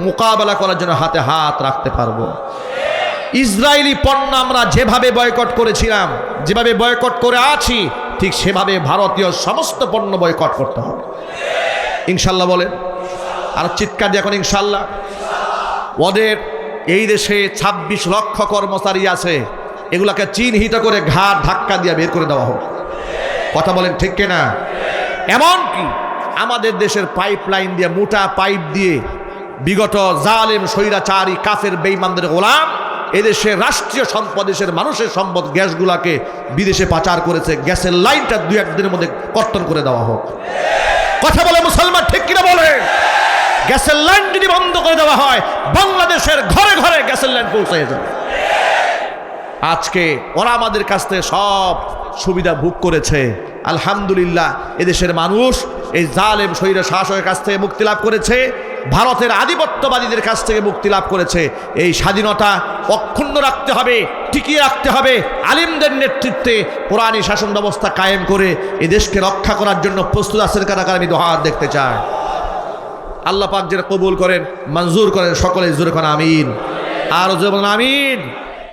মোকাবেলা করার জন্য হাতে হাত রাখতে পারবো। ইসরায়েলি পণ্য আমরা যেভাবে বয়কট করেছিলাম, যেভাবে বয়কট করে আছি, ঠিক সেভাবে ভারতীয় সমস্ত পণ্য বয়কট করতে হবে ইনশাআল্লাহ। বলেন আর চিৎকার দিয়ে এখন ইনশাআল্লাহ। ওদের এই দেশে 26 লক্ষ কর্মচারী আছে, এগুলাকে চিহ্নিত করে ঘাট ধাক্কা দিয়ে বের করে দেওয়া হোক। কথা বলেন ঠিক কিনা? এমনকি আমাদের দেশের পাইপলাইন দিয়ে, মোটা পাইপ দিয়ে বিগত জালেম স্বৈরাচারী কাফের বেঈমানদের গোলাম এদেশে রাষ্ট্রীয় সম্পদ, দেশের মানুষের সম্পদ গ্যাসগুলাকে বিদেশে পাচার করেছে। গ্যাসের লাইনটা 2-1 দিনের মধ্যে কর্তন করে দেওয়া হোক। কথা বলে মুসলমান ঠিক কিনা? বলে গ্যাসের লাইন যদি বন্ধ করে দেওয়া হয়, বাংলাদেশের ঘরে ঘরে গ্যাসের লাইন পৌঁছে যাবে। আজকে ওরা আমাদের কাছ থেকে সব সুবিধা ভোগ করেছে। আলহামদুলিল্লাহ, এদেশের মানুষ এই জালেম স্বৈর শাসকের কাছ থেকে মুক্তি লাভ করেছে, ভারতের আধিপত্যবাদীদের কাছ থেকে মুক্তি লাভ করেছে। এই স্বাধীনতা অক্ষুণ্ণ রাখতে হবে, টিকিয়ে রাখতে হবে। আলিমদের নেতৃত্বে কোরআনী শাসন ব্যবস্থা কায়েম করে এই দেশকে রক্ষা করার জন্য প্রস্তুত আছেন কারা? আমি দুহাত দেখতে চাই। আল্লাহ পাক যেটা কবুল করেন, মঞ্জুর করেন, সকলে জোরে কোন আমিন। আর জোরে বলেন আমিন।